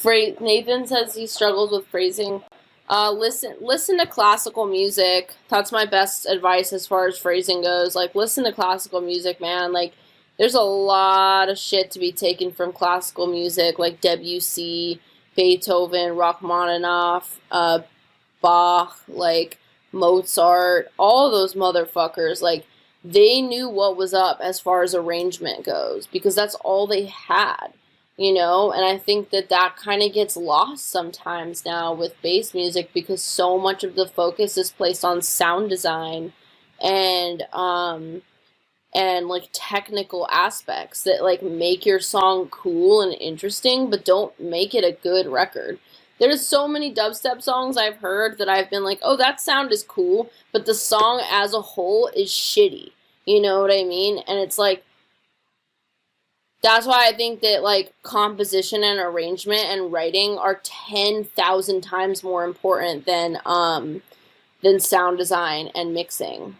Nathan says he struggles with phrasing. Listen to classical music. That's my best advice as far as phrasing goes. Like, listen to classical music, man. Like, there's a lot of shit to be taken from classical music, like Debussy, Beethoven, Rachmaninoff, Bach, like Mozart, all those motherfuckers. Like, they knew what was up as far as arrangement goes because that's all they had. You know, and I think that kind of gets lost sometimes now with bass music because so much of the focus is placed on sound design and like technical aspects that like make your song cool and interesting, but don't make it a good record. There's so many dubstep songs I've heard that I've been like, oh, that sound is cool, but the song as a whole is shitty. You know what I mean? And it's like, that's why I think that, like, composition and arrangement and writing are 10,000 times more important than sound design and mixing.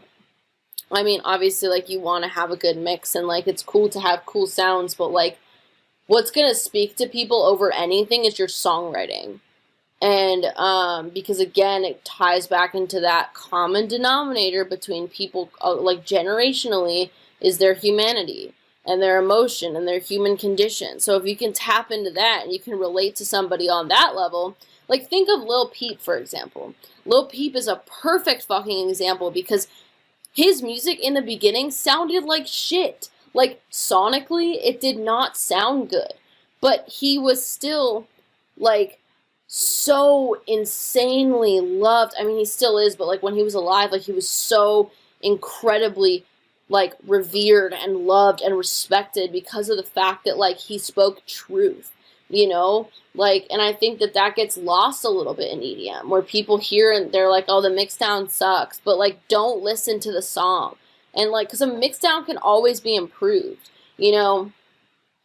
I mean, obviously, like, you want to have a good mix and, like, it's cool to have cool sounds, but, like, what's going to speak to people over anything is your songwriting. And because, again, it ties back into that common denominator between people, like, generationally, is their humanity and their emotion and their human condition. So if you can tap into that and you can relate to somebody on that level, like, think of Lil Peep, for example. Lil Peep is a perfect fucking example because his music in the beginning sounded like shit. Like, sonically, it did not sound good. But he was still, like, so insanely loved. I mean, he still is, but, like, when he was alive, like, he was so incredibly, like, revered and loved and respected because of the fact that, like, he spoke truth, you know? Like, and I think that gets lost a little bit in EDM, where people hear and they're like, oh, the mixdown sucks, but, like, don't listen to the song. And, like, because a mixdown can always be improved, you know?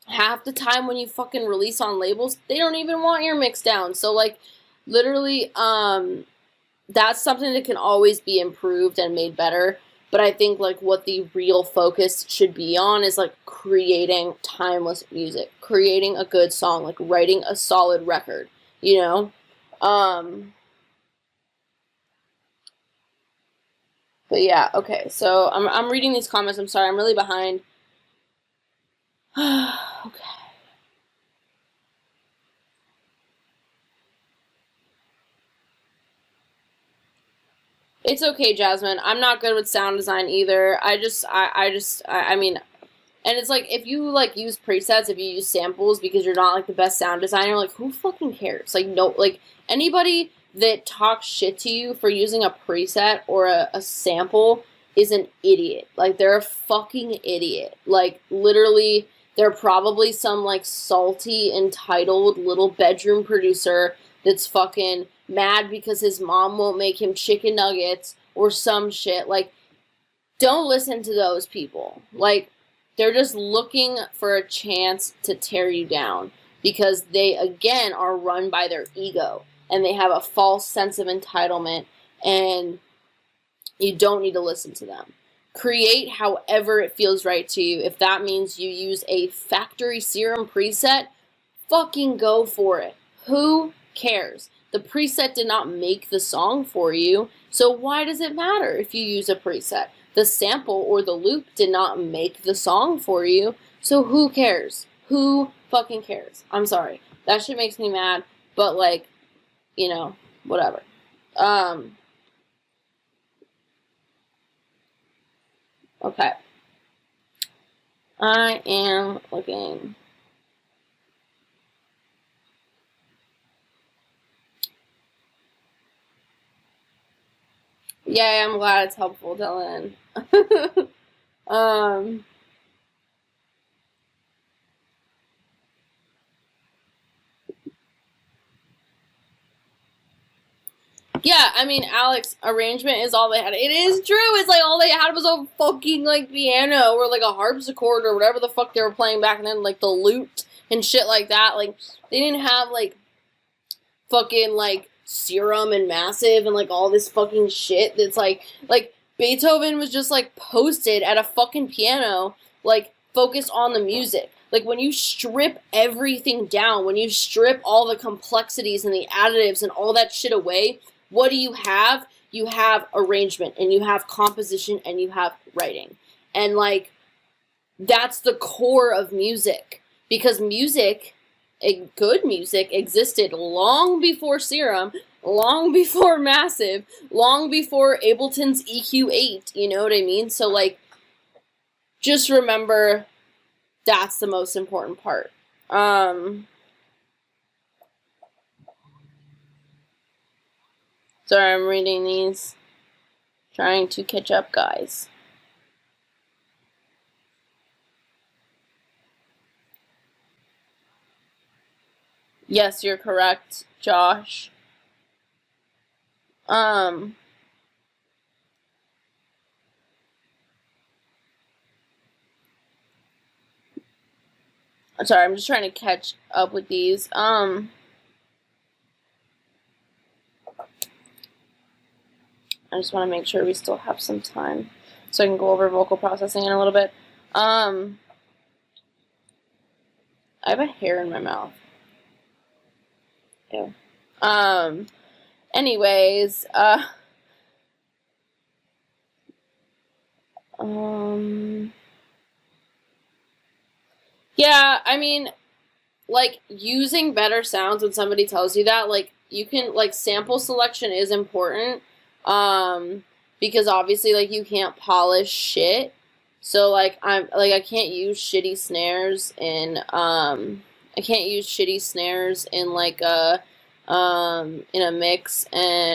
Half the time when you fucking release on labels, they don't even want your mixdown. So, like, literally, that's something that can always be improved and made better. But I think, like, what the real focus should be on is, like, creating timeless music, creating a good song, like, writing a solid record, you know? But yeah, okay, so I'm reading these comments. I'm sorry, I'm really behind. Okay. It's okay, Jasmine. I'm not good with sound design either. I mean, And it's like, if you, like, use presets, if you use samples because you're not, like, the best sound designer, like, who fucking cares? Like, no, like, anybody that talks shit to you for using a preset or a sample is an idiot. Like, they're a fucking idiot. Like, literally, they're probably some, like, salty, entitled little bedroom producer that's fucking mad because his mom won't make him chicken nuggets or some shit. Like, don't listen to those people. Like, they're just looking for a chance to tear you down because they, again, are run by their ego and they have a false sense of entitlement, and you don't need to listen to them. Create however it feels right to you. If that means you use a factory Serum preset, fucking go for it. Who cares? The preset did not make the song for you, so why does it matter if you use a preset? The sample or the loop did not make the song for you, so who cares? Who fucking cares? I'm sorry. That shit makes me mad, but, like, you know, whatever. Okay. I am looking. Yeah, I'm glad it's helpful, Dylan. Yeah, I mean, Alex, arrangement is all they had. It is true. It's like all they had was a fucking, like, piano or, like, a harpsichord or whatever the fuck they were playing back then, like, the lute and shit like that. Like, they didn't have, like, fucking, like, Serum and Massive and, like, all this fucking shit that's, like, Beethoven was just, like, posted at a fucking piano, like, focused on the music. Like, when you strip everything down, when you strip all the complexities and the additives and all that shit away, what do you have? You have arrangement, and you have composition, and you have writing. And, like, that's the core of music. Because music, good music, existed long before Serum, long before Massive, long before Ableton's EQ8, you know what I mean? So, like, just remember that's the most important part. Sorry, I'm reading these. Trying to catch up, guys. Yes, you're correct, Josh. Sorry, I'm just trying to catch up with these. I just want to make sure we still have some time so I can go over vocal processing in a little bit. I have a hair in my mouth. Ew. Anyways, yeah, I mean, like, using better sounds when somebody tells you that, like, you can, like, sample selection is important, because obviously, like, you can't polish shit, so, like, I can't use shitty snares in, like, in a mix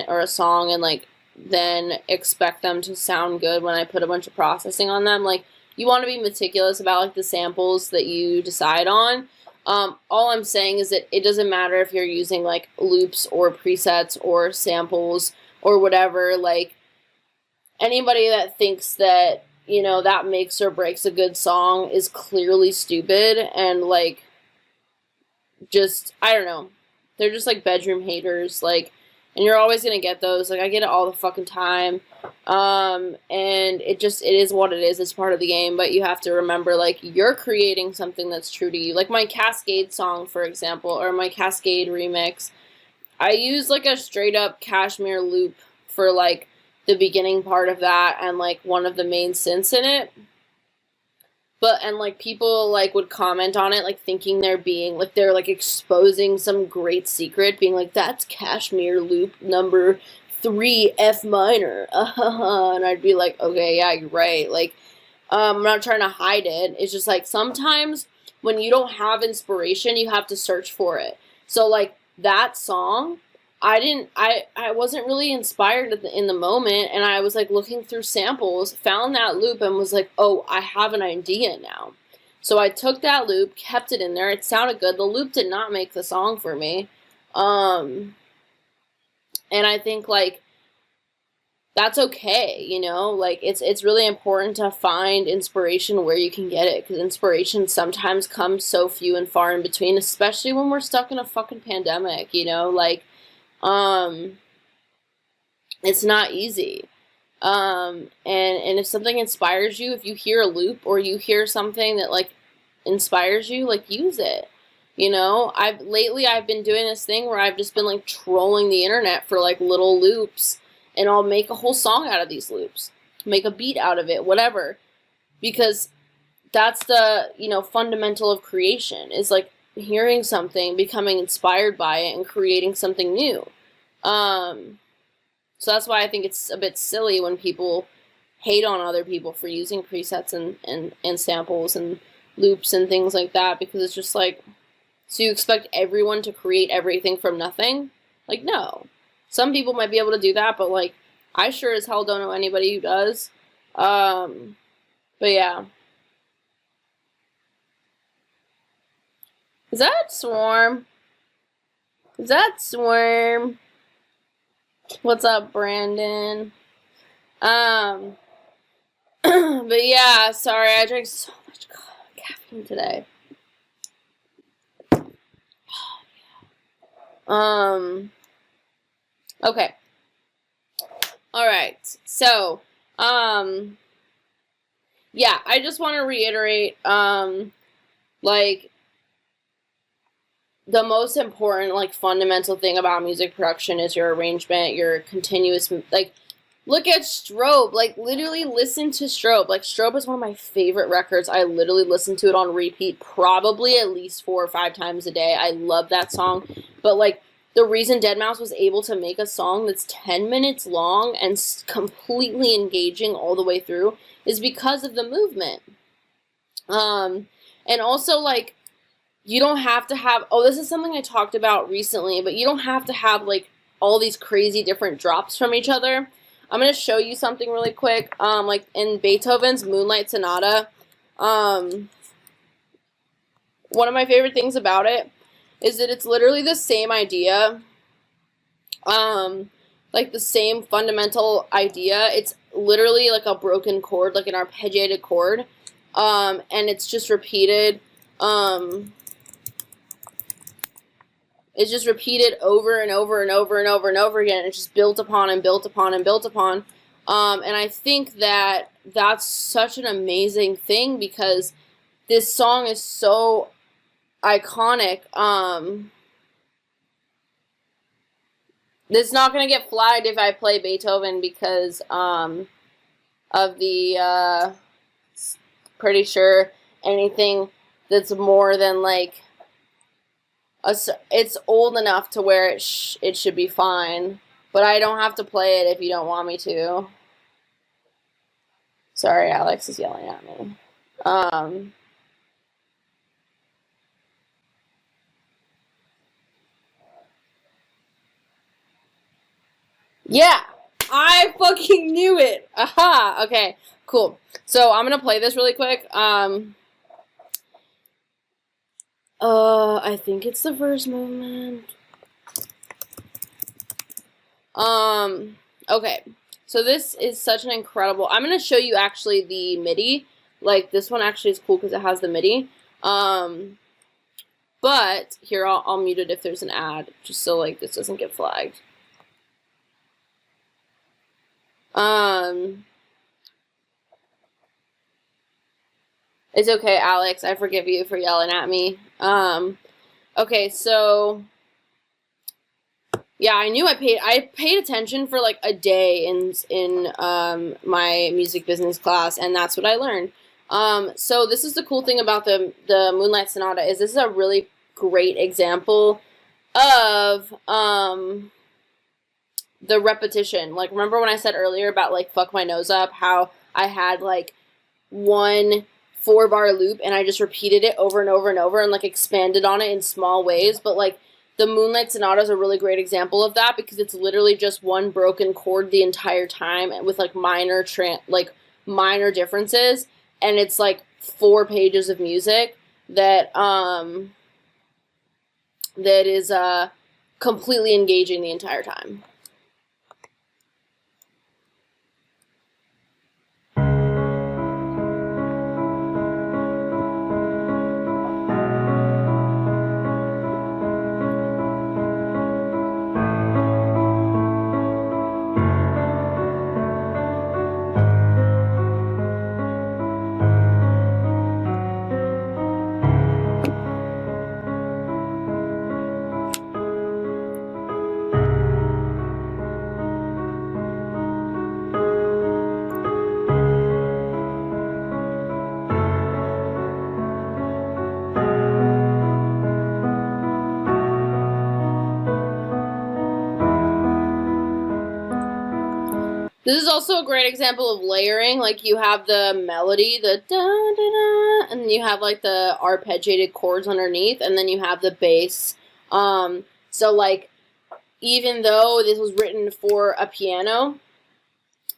or a song and, like, then expect them to sound good when I put a bunch of processing on them. Like, you want to be meticulous about, like, the samples that you decide on. All I'm saying is that it doesn't matter if you're using, like, loops or presets or samples or whatever. Like, anybody that thinks that, you know, that makes or breaks a good song is clearly stupid and, like, just, I don't know. They're just, like, bedroom haters, like, and you're always gonna get those. Like, I get it all the fucking time. And it is what it is. It's part of the game, but you have to remember, like, you're creating something that's true to you. Like, my Cascade song, for example, or my Cascade remix, I use, like, a straight-up Cashmere loop for, like, the beginning part of that and, like, one of the main synths in it. And, like, people, like, would comment on it, like, thinking they're like, exposing some great secret, being like, that's Cashmere loop number 3 F minor, and I'd be like, okay, yeah, you're right, like, I'm not trying to hide it. It's just like sometimes when you don't have inspiration, you have to search for it. So like that song, I wasn't really inspired in the moment, and I was like looking through samples, found that loop, and was like, oh, I have an idea now. So I took that loop, kept it in there. It sounded good. The loop did not make the song for me. And I think like that's okay, you know? Like it's really important to find inspiration where you can get it, because inspiration sometimes comes so few and far in between, especially when we're stuck in a fucking pandemic, you know? Like it's not easy. And if something inspires you, if you hear a loop or you hear something that like inspires you, like use it. You know, lately I've been doing this thing where I've just been like trolling the internet for like little loops, and I'll make a whole song out of these loops, make a beat out of it, whatever, because that's the, you know, fundamental of creation, is like hearing something, becoming inspired by it, and creating something new. So that's why I think it's a bit silly when people hate on other people for using presets and samples and loops and things like that, because it's just like, so you expect everyone to create everything from nothing? Like, no. Some people might be able to do that, but like, I sure as hell don't know anybody who does. But yeah. Is that Swarm? Is that Swarm? What's up, Brandon? But yeah, sorry, I drank so much caffeine today. Okay. Alright, so, yeah, I just want to reiterate, like, the most important, like, fundamental thing about music production is your arrangement, your continuous, like, look at Strobe, like, literally listen to Strobe. Like, Strobe is one of my favorite records. I literally listen to it on repeat probably at least 4 or 5 times a day. I love that song, but, like, the reason Deadmau5 was able to make a song that's 10 minutes long and completely engaging all the way through is because of the movement. And also, like, you don't have to have, oh, this is something I talked about recently, but you don't have to have, like, all these crazy different drops from each other. I'm going to show you something really quick. Like, in Beethoven's Moonlight Sonata, one of my favorite things about it is that it's literally the same idea, like the same fundamental idea. It's literally like a broken chord, like an arpeggiated chord, and it's just repeated, it's just repeated over and over and over and over and over again. It's just built upon and built upon and built upon, and I think that that's such an amazing thing, because this song is so iconic. It's not gonna get flagged if I play Beethoven because of the pretty sure anything that's more than like it's old enough to where it should be fine, but I don't have to play it if you don't want me to. Sorry, Alex is yelling at me. Yeah, I fucking knew it. Aha. Okay, cool. So I'm gonna play this really quick. I think it's the verse movement. Okay. So this is such an incredible. I'm gonna show you actually the MIDI. Like, this one actually is cool because it has the MIDI. But here I'll mute it if there's an ad, just so like this doesn't get flagged. It's okay, Alex. I forgive you for yelling at me. Okay, so yeah, I knew I paid attention for like a day in my music business class, and that's what I learned. So this is the cool thing about the Moonlight Sonata, is this is a really great example of the repetition. Like, remember when I said earlier about like fuck my nose up, how I had like one 4-bar loop and I just repeated it over and over and over and like expanded on it in small ways. But like the Moonlight Sonata is a really great example of that because it's literally just one broken chord the entire time with like minor differences, and it's like 4 pages of music that that is completely engaging the entire time. This is also a great example of layering. Like, you have the melody, the da-da-da, and you have, like, the arpeggiated chords underneath, and then you have the bass. So, like, even though this was written for a piano,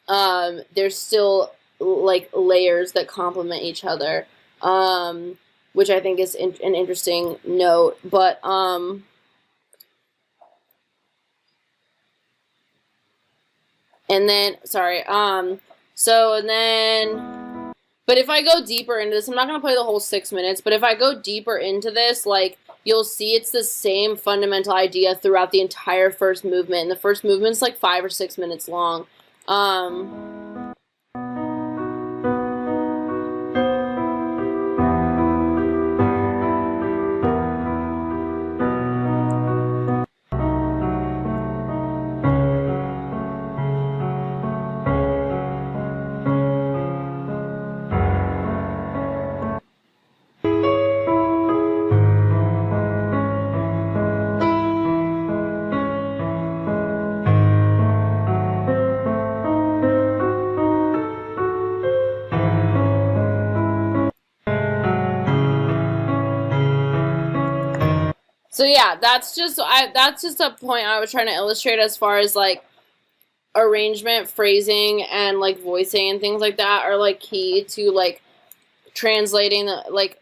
there's still, like, layers that complement each other, which I think is an interesting note. But, and then, sorry, but if I go deeper into this, I'm not going to play the whole 6 minutes, but if I go deeper into this, like, you'll see it's the same fundamental idea throughout the entire first movement, and the first movement's like 5 or 6 minutes long. So yeah, that's just a point I was trying to illustrate as far as like arrangement, phrasing, and like voicing and things like that are like key to like translating the like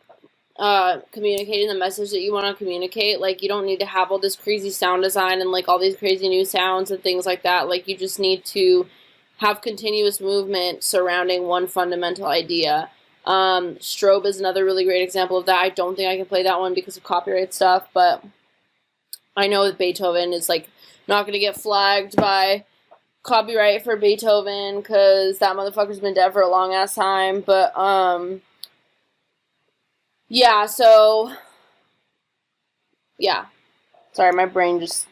communicating the message that you want to communicate. Like, you don't need to have all this crazy sound design and like all these crazy new sounds and things like that. Like, you just need to have continuous movement surrounding one fundamental idea. Strobe is another really great example of that. I don't think I can play that one because of copyright stuff, but I know that Beethoven is like not going to get flagged by copyright for Beethoven because that motherfucker's been dead for a long ass time. But yeah, so yeah, sorry, my brain just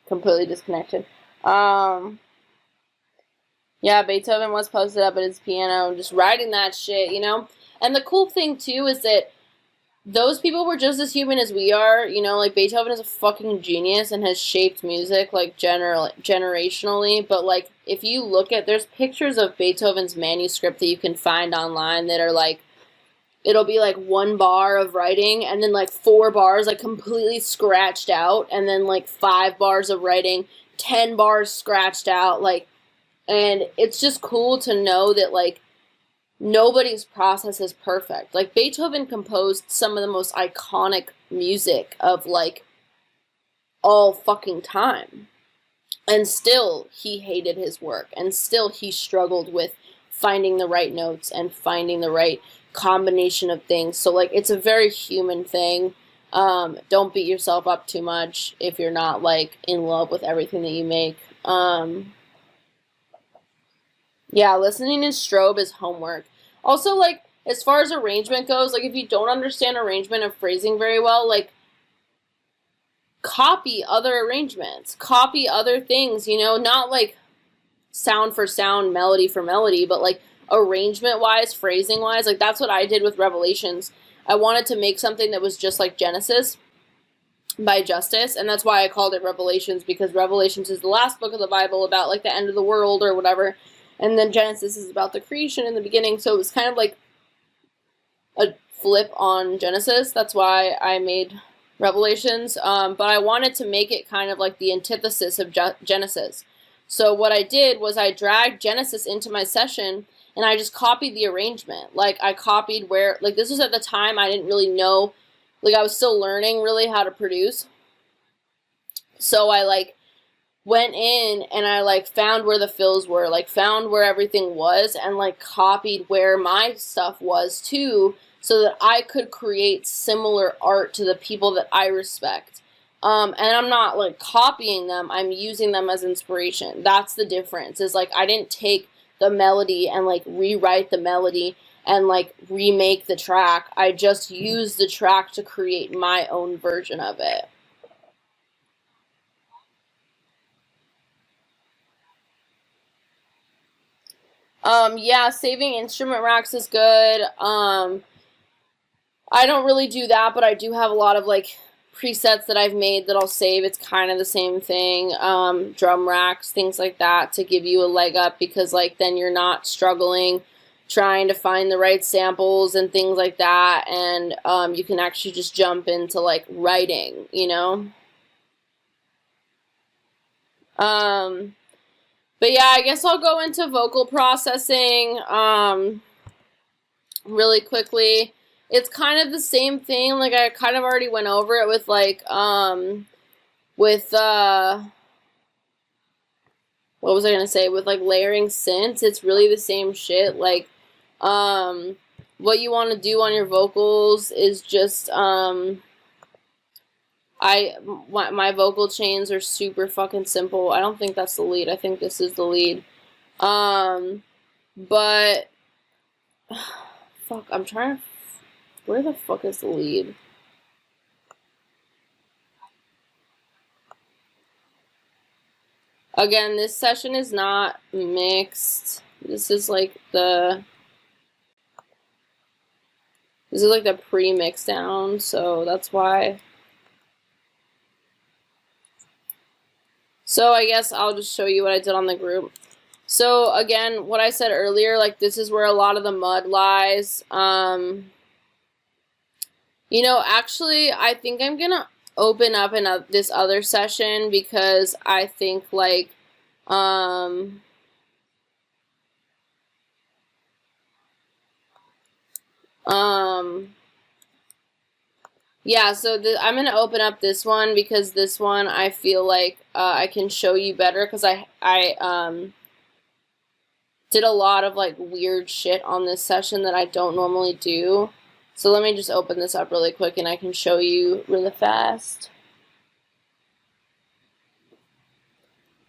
completely disconnected. Yeah, Beethoven was posted up at his piano, just writing that shit, you know? And the cool thing, too, is that those people were just as human as we are, you know? Like, Beethoven is a fucking genius and has shaped music, like, generationally. But, like, if you look at, there's pictures of Beethoven's manuscript that you can find online that are, like, it'll be, like, 1 bar of writing, and then, like, 4 bars, like, completely scratched out, and then, like, 5 bars of writing, 10 bars scratched out, like. And it's just cool to know that, like, nobody's process is perfect. Like, Beethoven composed some of the most iconic music of, like, all fucking time. And still, he hated his work. And still, he struggled with finding the right notes and finding the right combination of things. So, like, it's a very human thing. Don't beat yourself up too much if you're not, like, in love with everything that you make. Yeah, listening to Strobe is homework. Also, like, as far as arrangement goes, like, if you don't understand arrangement and phrasing very well, like, copy other arrangements. Copy other things, you know? Not, like, sound for sound, melody for melody, but, like, arrangement-wise, phrasing-wise. Like, that's what I did with Revelations. I wanted to make something that was just like Genesis by Justice, and that's why I called it Revelations, because Revelations is the last book of the Bible about, like, the end of the world or whatever. And then Genesis is about the creation in the beginning, so it was kind of like a flip on Genesis. That's why I made Revelations. But I wanted to make it kind of like the antithesis of Genesis. So what I did was I dragged Genesis into my session and I just copied the arrangement. Like I copied where, like this was at the time I didn't really know, like I was still learning really how to produce. So I like went in and I like found where the fills were, like found where everything was and like copied where my stuff was too, so that I could create similar art to the people that I respect. And I'm not like copying them, I'm using them as inspiration. That's the difference, is like I didn't take the melody and like rewrite the melody and like remake the track. I just used the track to create my own version of it. Yeah, saving instrument racks is good. I don't really do that, but I do have a lot of like presets that I've made that I'll save. It's kind of the same thing. Drum racks, things like that, to give you a leg up, because like then you're not struggling trying to find the right samples and things like that, and you can actually just jump into like writing, you know? But yeah, I guess I'll go into vocal processing really quickly. It's kind of the same thing. Like I kind of already went over it with like with what was I gonna say, with like layering synths. It's really the same shit. Like what you want to do on your vocals is just my vocal chains are super fucking simple. I don't think that's the lead. I think this is the lead. But fuck, I'm trying to. Where the fuck is the lead? Again, this session is not mixed. This is like the pre-mix down, so that's why. So I guess I'll just show you what I did on the group. So again, what I said earlier, like this is where a lot of the mud lies. You know, actually, I think I'm gonna open up in this other session, because I think like yeah, so I'm going to open up this one, because this one I feel like I can show you better, because I did a lot of like weird shit on this session that I don't normally do. So let me just open this up really quick and I can show you really fast.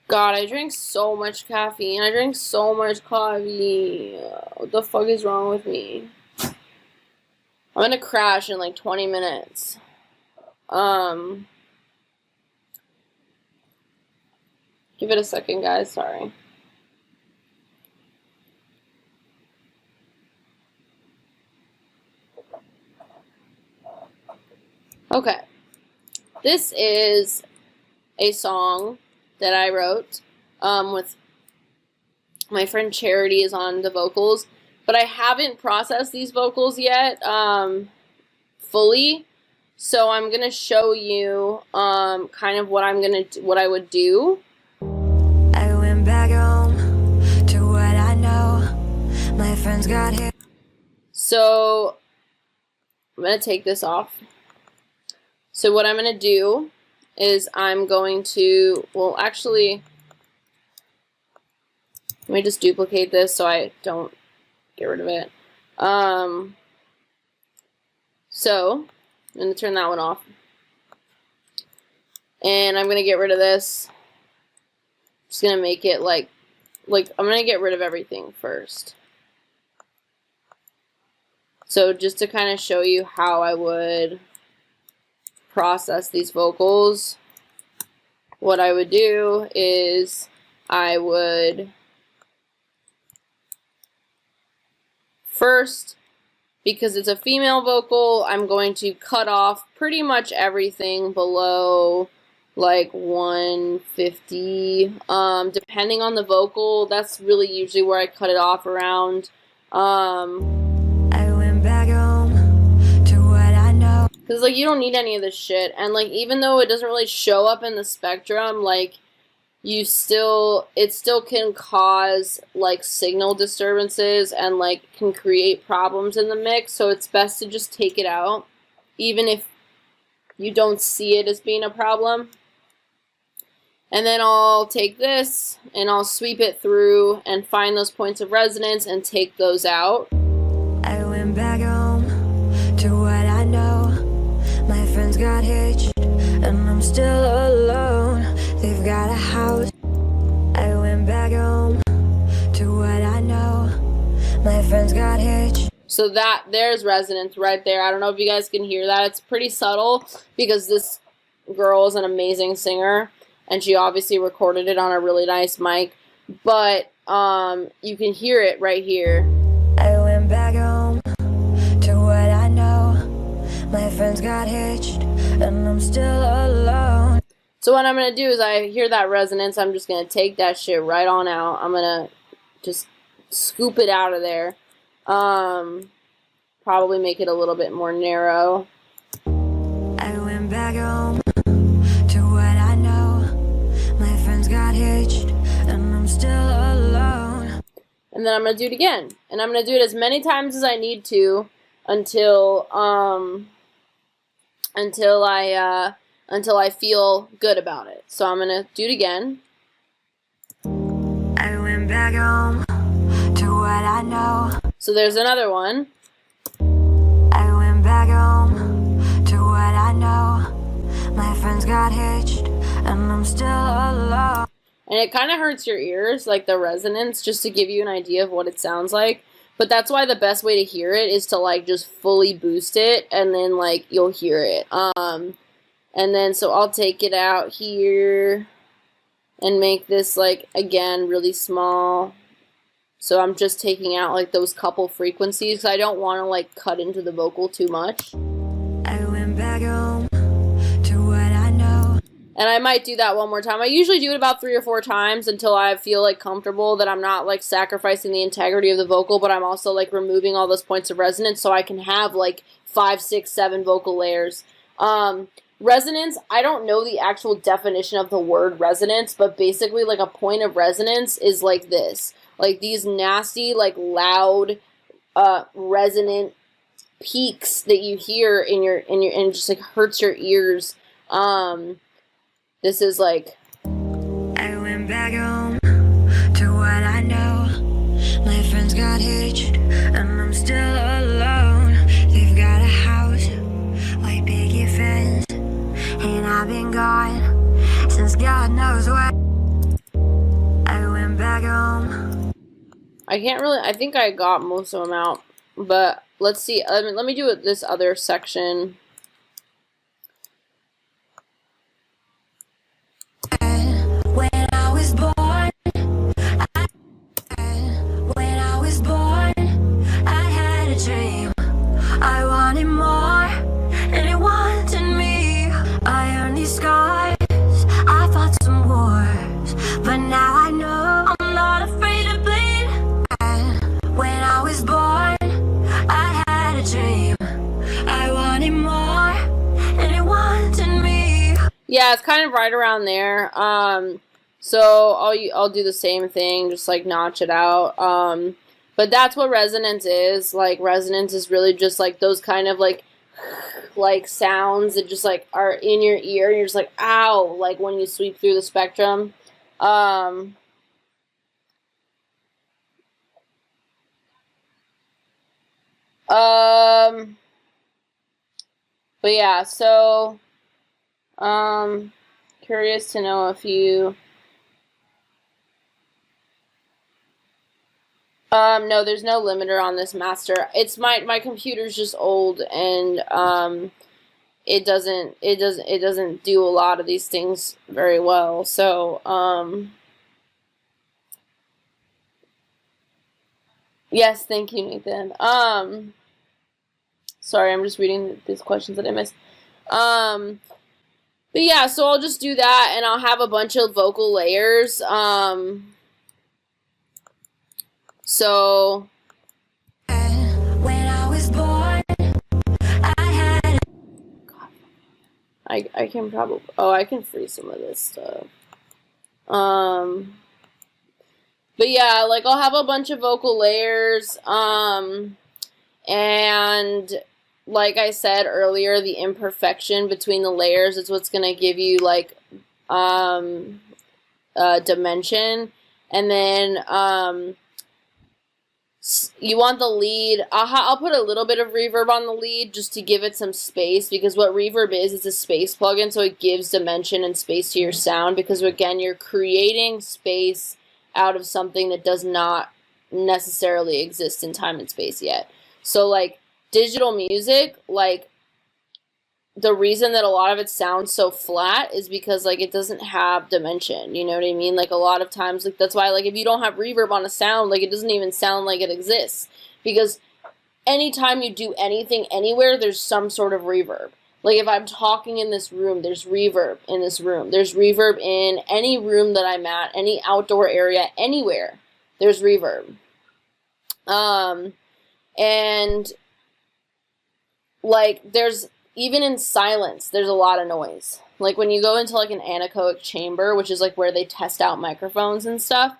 God, I drink so much caffeine. I drink so much coffee. What the fuck is wrong with me? I'm gonna crash in like 20 minutes. Give it a second, guys. Sorry. Okay. This is a song that I wrote with my friend Charity is on the vocals, but I haven't processed these vocals yet fully, so I'm gonna show you kind of what I would do. I went back home to what I know. My friends got here. So I'm gonna take this off. So what I'm gonna do is I'm going to, well, actually, let me just duplicate this so I don't get rid of it. So I'm going to turn that one off. And I'm going to get rid of this. Just going to make it like I'm going to get rid of everything first. So just to kind of show you how I would process these vocals, what I would do is I would first, because it's a female vocal, I'm going to cut off pretty much everything below like 150, depending on the vocal. That's really usually where I cut it off around. I went back home Because, like, you don't need any of this shit. And, like, even though it doesn't really show up in the spectrum, like, it still can cause, like, signal disturbances and, like, can create problems in the mix. So it's best to just take it out, even if you don't see it as being a problem. And then I'll take this and I'll sweep it through and find those points of resonance and take those out. I went back home to what I know. My friends got hitched and I'm still alone. They've got a house. I went back home to what I know. My friends got hitched. So there's resonance right there. I don't know if you guys can hear that. It's pretty subtle because this girl is an amazing singer and she obviously recorded it on a really nice mic. But you can hear it right here. I went back home to what I know. My friends got hitched and I'm still alone. So what I'm going to do is I hear that resonance. I'm just going to take that shit right on out. I'm going to just scoop it out of there. Probably make it a little bit more narrow. I went back home to what I know. My friends got hitched and I'm still alone. And then I'm going to do it again. And I'm going to do it as many times as I need to until I feel good about it. So I'm going to do it again. I went back home to what I know. So there's another one. I went back home to what I know. My friends got hitched and I'm still alone. And it kind of hurts your ears, like the resonance, just to give you an idea of what it sounds like. But that's why the best way to hear it is to, like, just fully boost it, and then, like, you'll hear it. And then, so I'll take it out here and make this, like, again, really small. So I'm just taking out, like, those couple frequencies, because I don't want to, like, cut into the vocal too much. I went back home to what I know. And I might do that one more time. I usually do it about 3 or 4 times until I feel, like, comfortable that I'm not, like, sacrificing the integrity of the vocal, but I'm also, like, removing all those points of resonance so I can have, like, 5, 6, 7 vocal layers. Resonance, I don't know the actual definition of the word resonance, but basically, like, a point of resonance is like this. Like, these nasty, like, loud, resonant peaks that you hear and just, like, hurts your ears. This is like... I went back home to what I know. My friends got hitched and I'm still alone. They've got a house, white picket fence, and I've been gone since God knows when. I went back home. I can't really... I think I got most of them out, but let's see. Let me do this other section. Yeah, it's kind of right around there. So I'll do the same thing, just like notch it out. But that's what resonance is. Like, resonance is really just like those kind of like sounds that just like are in your ear and you're just like, ow, like when you sweep through the spectrum. But yeah, so curious to know if you no, there's no limiter on this master. It's my computer's just old and it doesn't do a lot of these things very well. So yes, thank you, Nathan. Sorry, I'm just reading these questions that I missed. But yeah, so I'll just do that and I'll have a bunch of vocal layers. So when I was born, I had I can probably, oh, I can freeze some of this stuff. But yeah, like I'll have a bunch of vocal layers, and like I said earlier, the imperfection between the layers is what's gonna give you like dimension. And then you want the lead. I'll put a little bit of reverb on the lead just to give it some space, because what reverb is a space plugin, so it gives dimension and space to your sound, because again, you're creating space out of something that does not necessarily exist in time and space yet. So like digital music, like the reason that a lot of it sounds so flat is because like it doesn't have dimension, you know what I mean? Like a lot of times, like that's why like if you don't have reverb on a sound, like it doesn't even sound like it exists, because anytime you do anything anywhere, there's some sort of reverb. Like if I'm talking in this room, there's reverb in this room. There's reverb in any room that I'm at, any outdoor area, anywhere. There's reverb. And like there's, even in silence, there's a lot of noise. Like when you go into like an anechoic chamber, which is like where they test out microphones and stuff,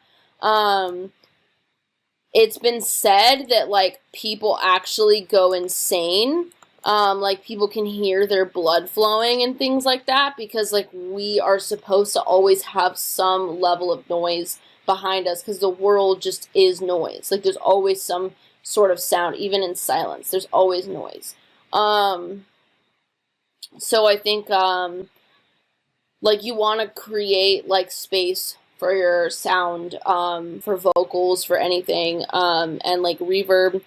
it's been said that like people actually go insane. Like people can hear their blood flowing and things like that, because like we are supposed to always have some level of noise behind us, because the world just is noise. Like there's always some sort of sound, even in silence, there's always noise. So I think, like you want to create like space for your sound, for vocals, for anything, and like reverb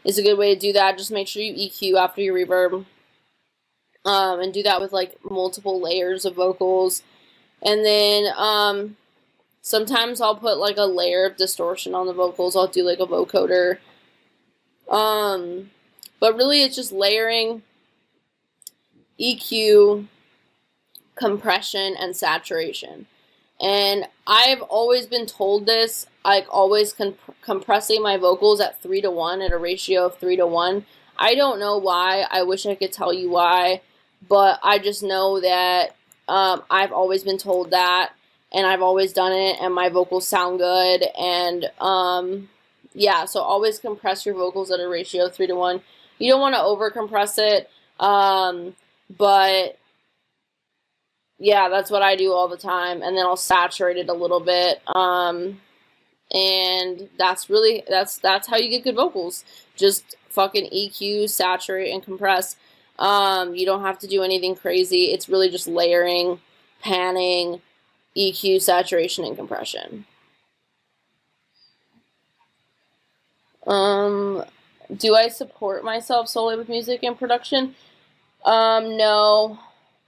is a good way to do that. Just make sure you EQ after your reverb, and do that with like multiple layers of vocals. And then, sometimes I'll put like a layer of distortion on the vocals. I'll do like a vocoder. But really it's just layering, EQ, compression, and saturation. And I've always been told this, like always compressing my vocals at 3:1, at a ratio of 3:1. I don't know why. I wish I could tell you why, but I just know that I've always been told that, and I've always done it, and my vocals sound good. And yeah, so always compress your vocals at a ratio of 3:1. You don't want to over compress it, but yeah, that's what I do all the time. And then I'll saturate it a little bit, and that's how you get good vocals. Just fucking EQ, saturate, and compress. You don't have to do anything crazy. It's really just layering, panning, EQ, saturation, and compression. Do I support myself solely with music and production? No.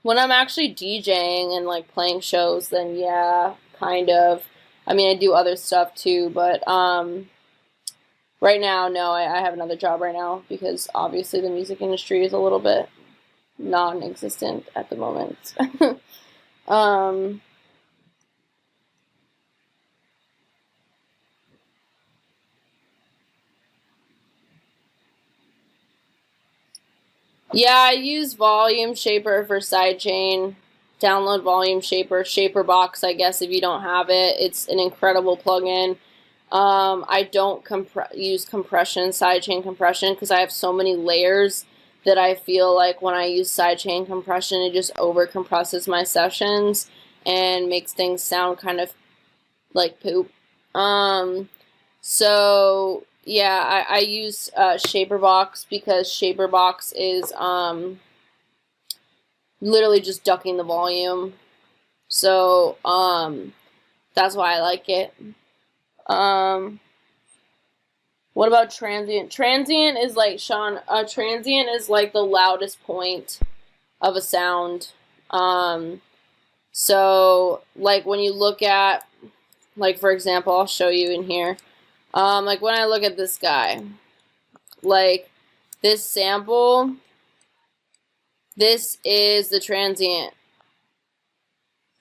When I'm actually DJing and like playing shows, then yeah, kind of. I mean, I do other stuff too, but right now, no, I have another job right now, because obviously the music industry is a little bit non-existent at the moment. Yeah, I use Volume Shaper for sidechain. Download Volume Shaper, Shaperbox, I guess, if you don't have it. It's an incredible plugin. I don't use compression, sidechain compression, because I have so many layers that I feel like when I use sidechain compression, it just over compresses my sessions and makes things sound kind of like poop. So yeah, I use Shaperbox, because Shaperbox is literally just ducking the volume. So that's why I like it. What about transient? Transient is like, Sean, transient is like the loudest point of a sound. So like when you look at, like for example, I'll show you in here. Like when I look at this guy, like this sample, this is the transient,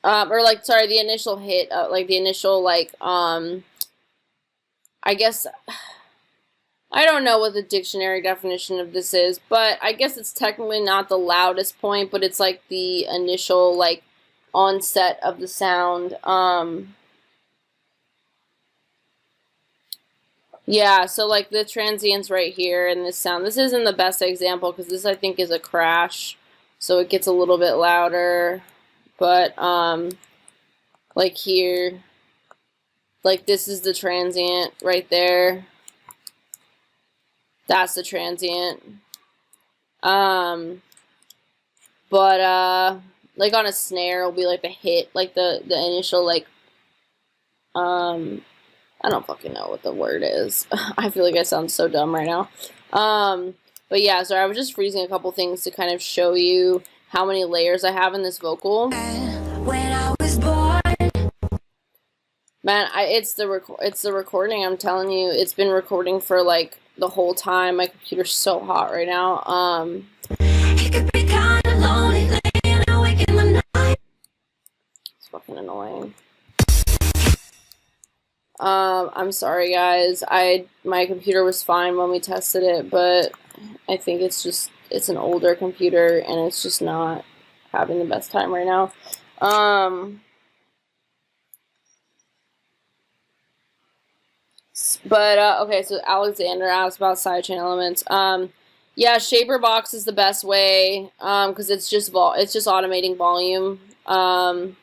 or like, sorry, the initial hit, like the initial, like, I guess I don't know what the dictionary definition of this is, but I guess it's technically not the loudest point, but it's like the initial like onset of the sound. Yeah, so like the transients right here in this sound. This isn't the best example because this I think is a crash, so it gets a little bit louder. But like here, like this is the transient right there. That's the transient. But like on a snare, it'll be like the hit, like the initial like I don't fucking know what the word is. I feel like I sound so dumb right now. But yeah, so I was just freezing a couple things to kind of show you how many layers I have in this vocal. When I was born. Man, it's the recording. I'm telling you, it's been recording for like the whole time. My computer's so hot right now. It could be kind of lonely, laying awake in the night. It's fucking annoying. I'm sorry guys. My computer was fine when we tested it, but I think it's an older computer and it's just not having the best time right now. Okay, so Alexander asked about sidechain elements. Yeah, Shaper Box is the best way, because it's just automating volume. I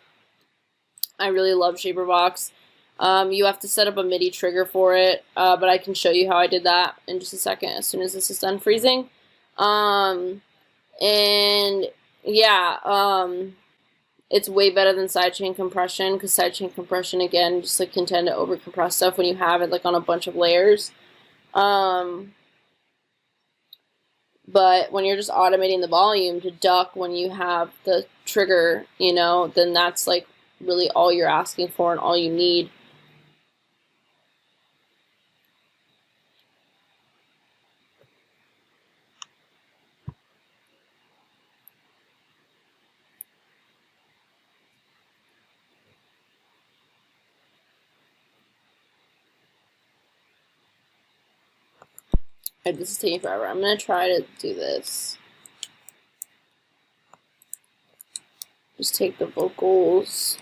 really love Shaper Box. You have to set up a MIDI trigger for it, but I can show you how I did that in just a second as soon as this is done freezing. And yeah, it's way better than sidechain compression, because sidechain compression, again, just like can tend to overcompress stuff when you have it like on a bunch of layers. But when you're just automating the volume to duck when you have the trigger, you know, then that's like really all you're asking for and all you need. This is taking forever. I'm going to try to do this. Just take the vocals.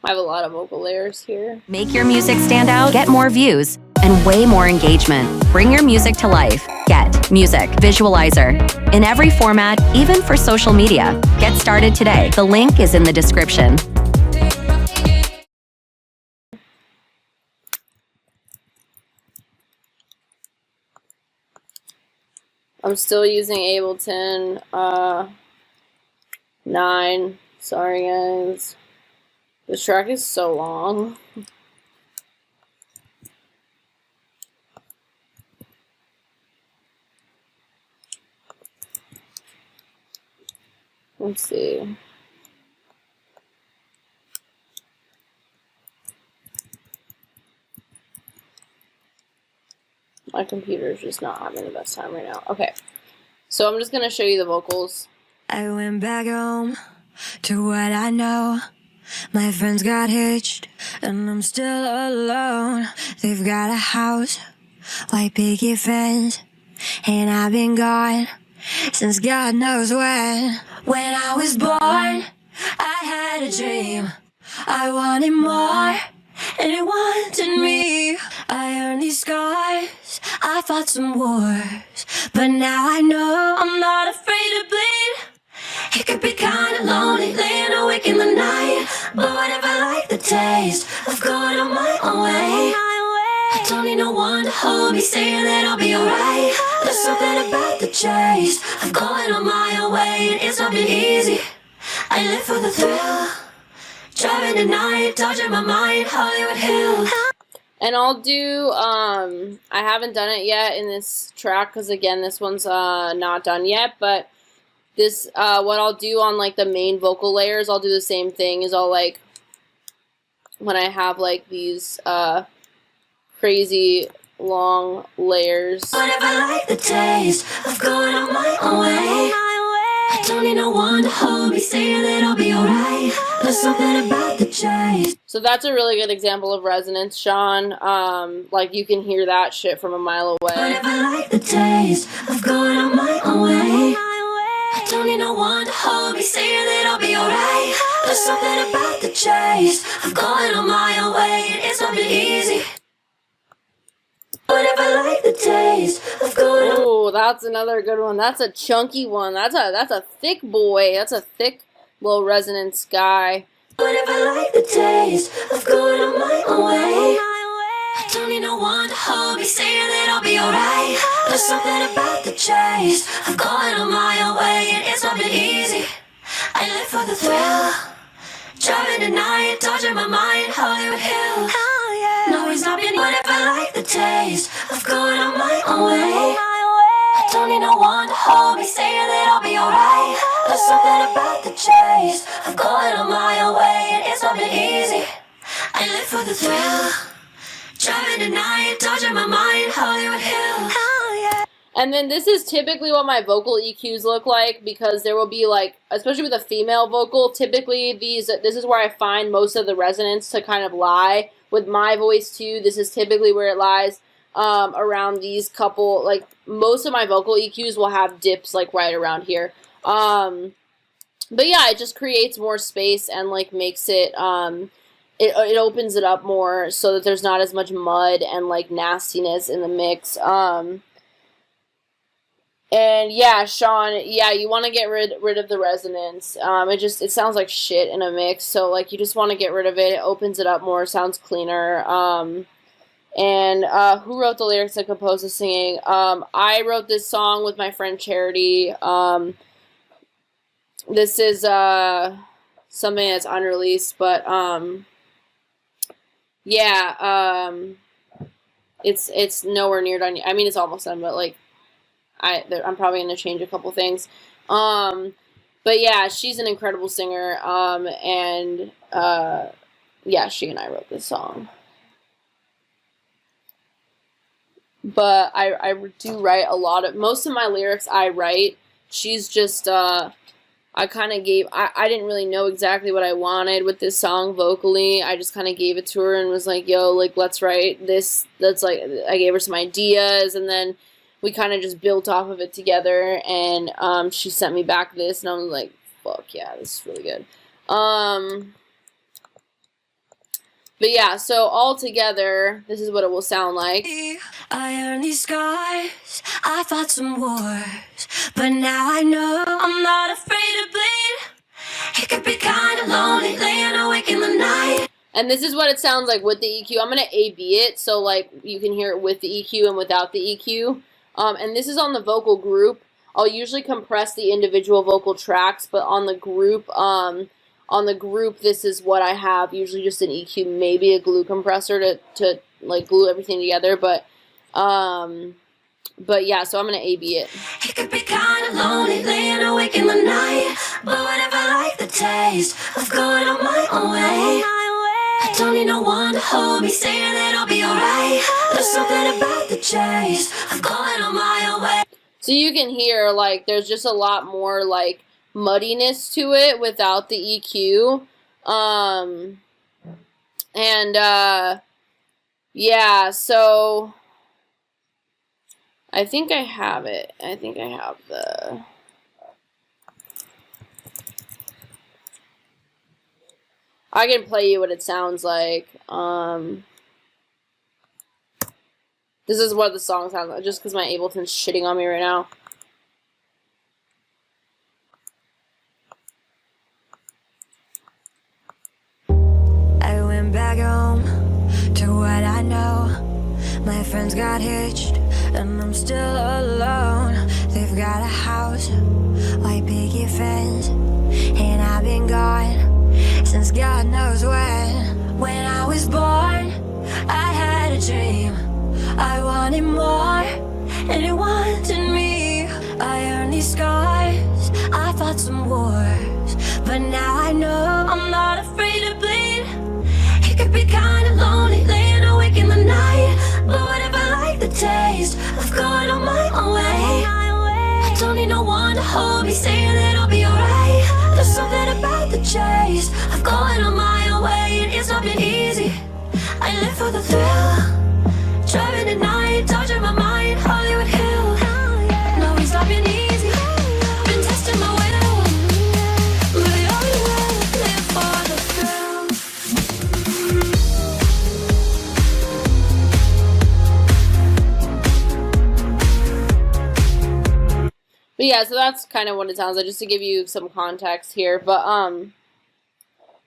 I have a lot of vocal layers here. Make your music stand out, get more views, and way more engagement. Bring your music to life. Get Music Visualizer. In every format, even for social media. Get started today. The link is in the description. I'm still using Ableton 9. Sorry guys. This track is so long. Let's see. My computer's just not having the best time right now. Okay, so I'm just gonna show you the vocals. I went back home to what I know. My friends got hitched and I'm still alone. They've got a house, white picket fence, and I've been gone since God knows when. When I was born, I had a dream. I wanted more, and it wanted me. I earned these scars, I fought some wars, but now I know I'm not afraid to bleed. It could be kinda lonely, laying awake in the night, but what if I like the taste of going on my own way? I don't need no one to hold me, saying that I'll be alright. There's something about the chase of going on my own way, and it's not been easy. I live for the thrill, driving at night, dodging my mind, Hollywood Hills. And I'll do, I haven't done it yet in this track, because again, this one's not done yet, but this, what I'll do on like the main vocal layers, I'll do the same thing, is I'll like, when I have like these, crazy long layers. What if I like the taste of going on my own way? I don't need no one to hold me, saying that I'll be alright. There's something about the chase. So that's a really good example of resonance, Sean. Like you can hear that shit from a mile away. But if I like the taste of going on my own way, I don't need no one to hold me, saying that I'll be alright. There's something about the chase of going on my own way, and it's not been easy. But if I like the taste of going on. Oh, that's another good one. That's a chunky one. That's a thick boy. That's a thick little resonance guy. But if I like the taste of going on my own way, I don't need no one to hold me, saying that I'll be alright. There's something about the chase of going on my own way, and it's not been easy. I live for the thrill, driving at night, dodging my mind, Hollywood Hills. No, it's not been. But if I like the taste of going on my own way, I don't need no one to hold me, saying that I'll be alright. There's something about the chase of going on my own way, and it's not been easy. I live for the thrill, driving at night, dodging my mind, Hollywood Hills. And then this is typically what my vocal EQs look like, because there will be like, especially with a female vocal, typically this is where I find most of the resonance to kind of lie. With my voice too, this is typically where it lies, around these couple, like most of my vocal EQs will have dips like right around here. But yeah, it just creates more space and like makes it, it opens it up more so that there's not as much mud and like nastiness in the mix. And yeah, Sean, yeah, you want to get rid of the resonance. It sounds like shit in a mix, so like you just want to get rid of it. It opens it up more, sounds cleaner. And who wrote the lyrics and composed the singing? I wrote this song with my friend Charity. This is something that's unreleased, but yeah, it's nowhere near done. I mean, it's almost done, but like I'm probably gonna change a couple things. But yeah, she's an incredible singer. And yeah, she and I wrote this song. But I do write a lot of, most of my lyrics I write. She's just, I didn't really know exactly what I wanted with this song vocally. I just kind of gave it to her and was like, yo, like, let's write this. That's like, I gave her some ideas, and then we kind of just built off of it together, and she sent me back this, and I was like, fuck yeah, this is really good. But yeah, so all together, this is what it will sound like. I earned these scars, I fought some wars, but now I know I'm not afraid to bleed. It could be kind of lonely, laying awake in the night. And this is what it sounds like with the EQ. I'm going to A-B it, so like you can hear it with the EQ and without the EQ. And this is on the vocal group. I'll usually compress the individual vocal tracks, but on the group, this is what I have. Usually just an EQ, maybe a glue compressor to like glue everything together. But yeah, so I'm gonna A-B it. It could be kind of lonely, laying awake in the night, but what if I like the taste of going on my own way? I don't need no one to hold me, saying that I'll be alright. There's something about the chase of going on my own way. So you can hear, like, there's just a lot more, like, muddiness to it without the EQ. Yeah, so I think I have it. I think I have the... I can play you what it sounds like. This is what the song sounds like, just because my Ableton's shitting on me right now. I went back home to what I know. My friends got hitched, and I'm still alone. They've got a house, white picket fence, and I've been gone since God knows when. When I was born, I had a dream. I wanted more, and it wanted me. I earned these scars, I fought some wars, but now I know I'm not afraid to bleed. It could be kind of lonely, laying awake in the night, but what if I like the taste of going on my own way? I don't need no one to hold me, saying that I'll be alright. There's something about the chase of going for the thrill. Driving at night, dodging my mind, Hollywood Hill. No, we stopping easy. Been testing my will. But I only will live for the thrill. But yeah, so that's kind of what it sounds like, just to give you some context here. But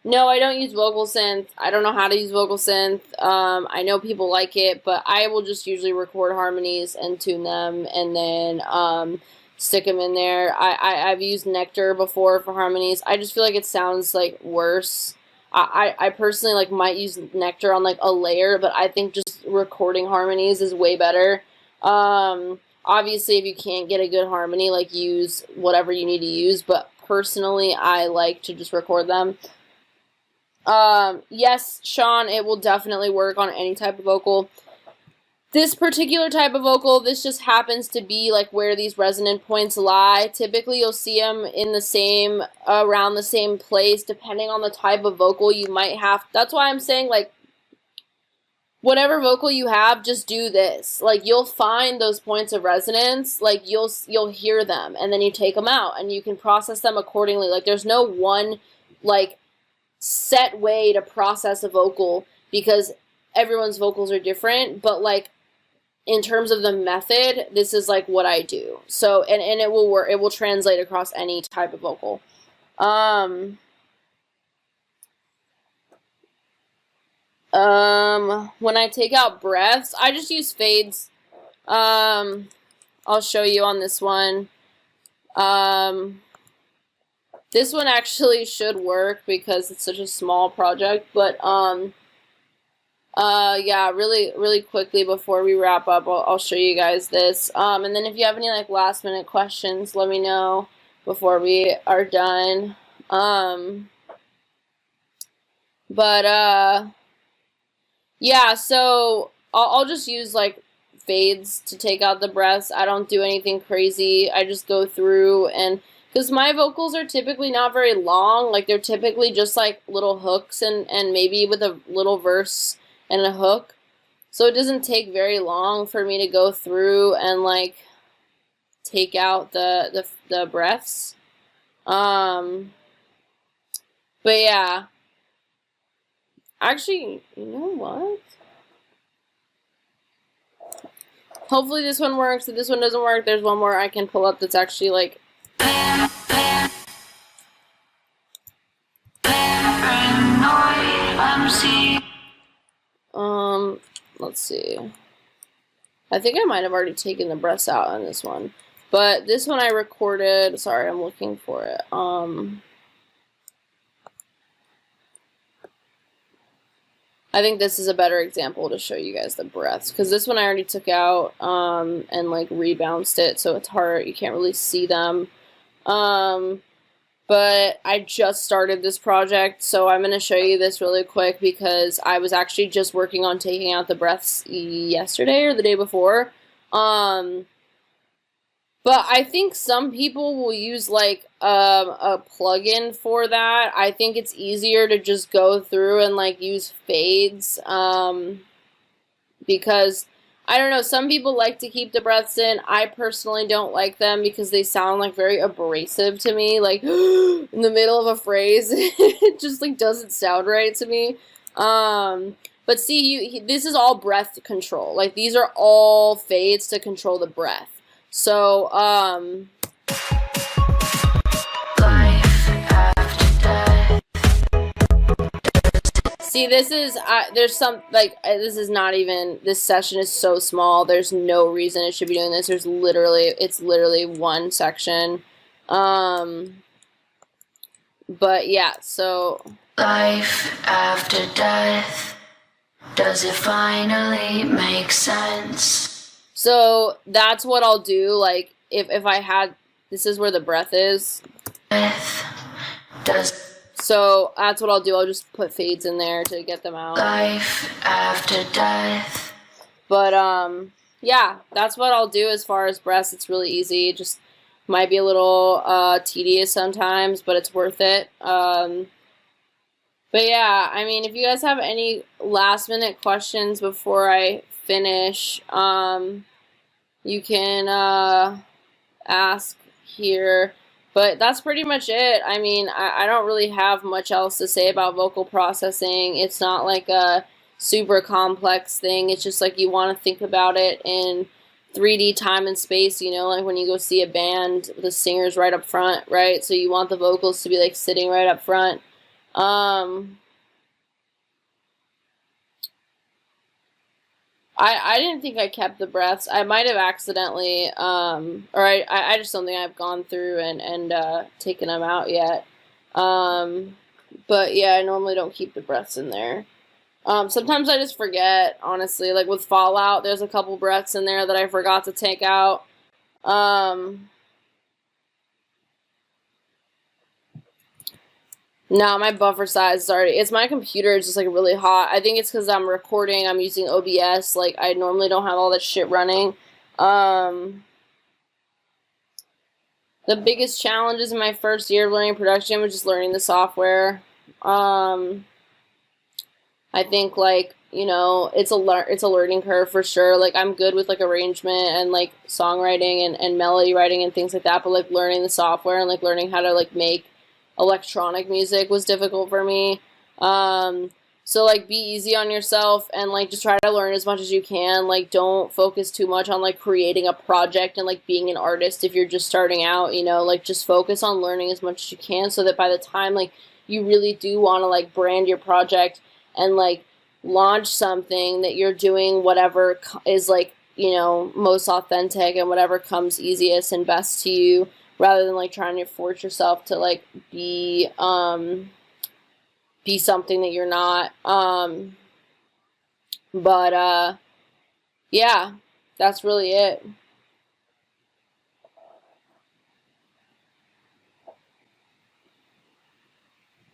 no, I don't use vocal synth. I don't know how to use vocal synth. I know people like it, but I will just usually record harmonies and tune them, and then stick them in there. I've used Nectar before for harmonies. I just feel like it sounds like worse. I personally like might use Nectar on like a layer, but I think just recording harmonies is way better. Obviously, if you can't get a good harmony, like, use whatever you need to use, but personally, I like to just record them. Yes, Sean, it will definitely work on any type of vocal. This particular type of vocal, this just happens to be, like, where these resonant points lie. Typically, you'll see them in the same, around the same place, depending on the type of vocal you might have. That's why I'm saying, like, whatever vocal you have, just do this. Like, you'll find those points of resonance, like, you'll hear them, and then you take them out, and you can process them accordingly. Like, there's no one, like, set way to process a vocal, because everyone's vocals are different, but, like, in terms of the method, this is, like, what I do. So, and it will work, it will translate across any type of vocal. When I take out breaths, I just use fades. I'll show you on this one. This one actually should work because it's such a small project, but, yeah, really quickly before we wrap up, I'll show you guys this. And then if you have any, like, last minute questions, let me know before we are done. Yeah, so I'll just use, like, fades to take out the breaths. I don't do anything crazy. I just go through, and because my vocals are typically not very long, like, they're typically just, like, little hooks and maybe with a little verse and a hook. So it doesn't take very long for me to go through and, like, take out the breaths. But yeah. Actually, you know what? Hopefully this one works. If this one doesn't work, there's one more I can pull up that's actually, like, let's see. I think I might have already taken the breaths out on this one. But this one I recorded, sorry, I'm looking for it. I think this is a better example to show you guys the breaths, because this one I already took out, and, like, rebounced it, so it's hard, you can't really see them. But I just started this project, so I'm going to show you this really quick, because I was actually just working on taking out the breaths yesterday or the day before. But I think some people will use, like, a plugin for that. I think it's easier to just go through and, like, use fades, because, I don't know, some people like to keep the breaths in. I personally don't like them because they sound, like, very abrasive to me, like, in the middle of a phrase. It just, like, doesn't sound right to me. But see, this is all breath control. Like, these are all fades to control the breath. So, see, this is, there's some, like, this is not even, this session is so small, there's no reason it should be doing this. There's literally, it's literally one section. But yeah, so. Life after death, does it finally make sense? So that's what I'll do, like, if I had, this is where the breath is. So that's what I'll do, I'll just put fades in there to get them out. Life after death. But, yeah, that's what I'll do as far as breaths. It's really easy, just might be a little, tedious sometimes, but it's worth it. But yeah, I mean, if you guys have any last minute questions before I finish, you can ask here. But that's pretty much it. I mean, I don't really have much else to say about vocal processing. It's not like a super complex thing. It's just like you want to think about it in 3D time and space, you know, like when you go see a band, the singer's right up front, right? So you want the vocals to be like sitting right up front. I didn't think I kept the breaths. I might have accidentally, or I just don't think I've gone through and taken them out yet. But yeah, I normally don't keep the breaths in there. Sometimes I just forget, honestly. Like with Fallout, there's a couple breaths in there that I forgot to take out. No, my buffer size is already, it's my computer is just like really hot. I think it's because I'm recording, I'm using OBS, like I normally don't have all that shit running. The biggest challenges in my first year of learning production was just learning the software. I think like, you know, it's a learning curve for sure. Like I'm good with like arrangement and like songwriting and melody writing and things like that, but like learning the software and like learning how to like make electronic music was difficult for me. So like be easy on yourself and like just try to learn as much as you can. Like don't focus too much on like creating a project and like being an artist if you're just starting out, you know, like just focus on learning as much as you can so that by the time like you really do want to like brand your project and like launch something that you're doing whatever is like, you know, most authentic and whatever comes easiest and best to you, rather than like trying to force yourself to like be something that you're not. Yeah, that's really it.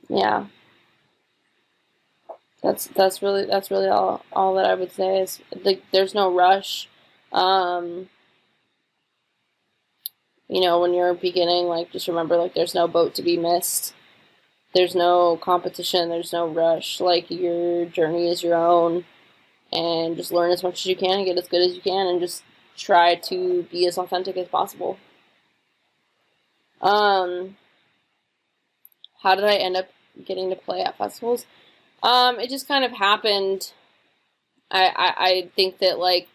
Yeah. That's really all that I would say is like there's no rush. Um you know, when you're beginning, like just remember like there's no boat to be missed. There's no competition, there's no rush. Like your journey is your own and just learn as much as you can and get as good as you can and just try to be as authentic as possible. How did I end up getting to play at festivals? It just kind of happened. I think that like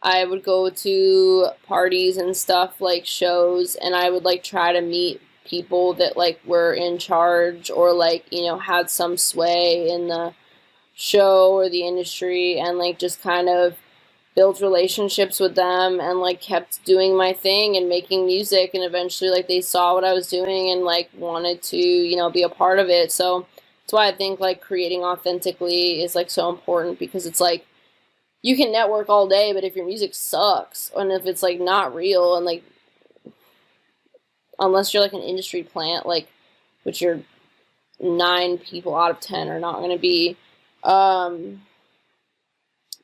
I would go to parties and stuff, like shows, and I would like try to meet people that like were in charge or like, you know, had some sway in the show or the industry and like just kind of built relationships with them and like kept doing my thing and making music, and eventually like they saw what I was doing and like wanted to, you know, be a part of it. So that's why I think like creating authentically is like so important, because it's like you can network all day, but if your music sucks and if it's like not real and like unless you're like an industry plant, like which you're 9 people out of 10 are not going to be, then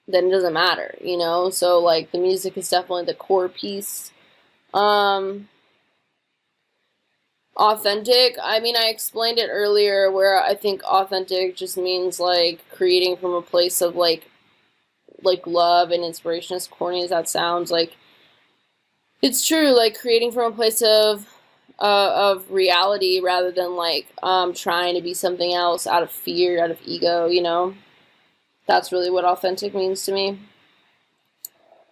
it doesn't matter, you know? So like the music is definitely the core piece. Authentic, I mean, I explained it earlier where I think authentic just means like creating from a place of like love and inspiration, as corny as that sounds. Like it's true, like creating from a place of reality rather than like trying to be something else out of fear, out of ego, you know. That's really what authentic means to me.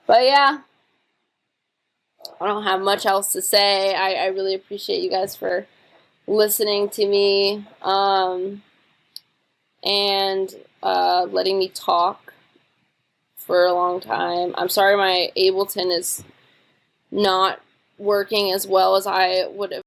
But yeah, I don't have much else to say. I really appreciate you guys for listening to me and letting me talk for a long time. I'm sorry my Ableton is not working as well as I would have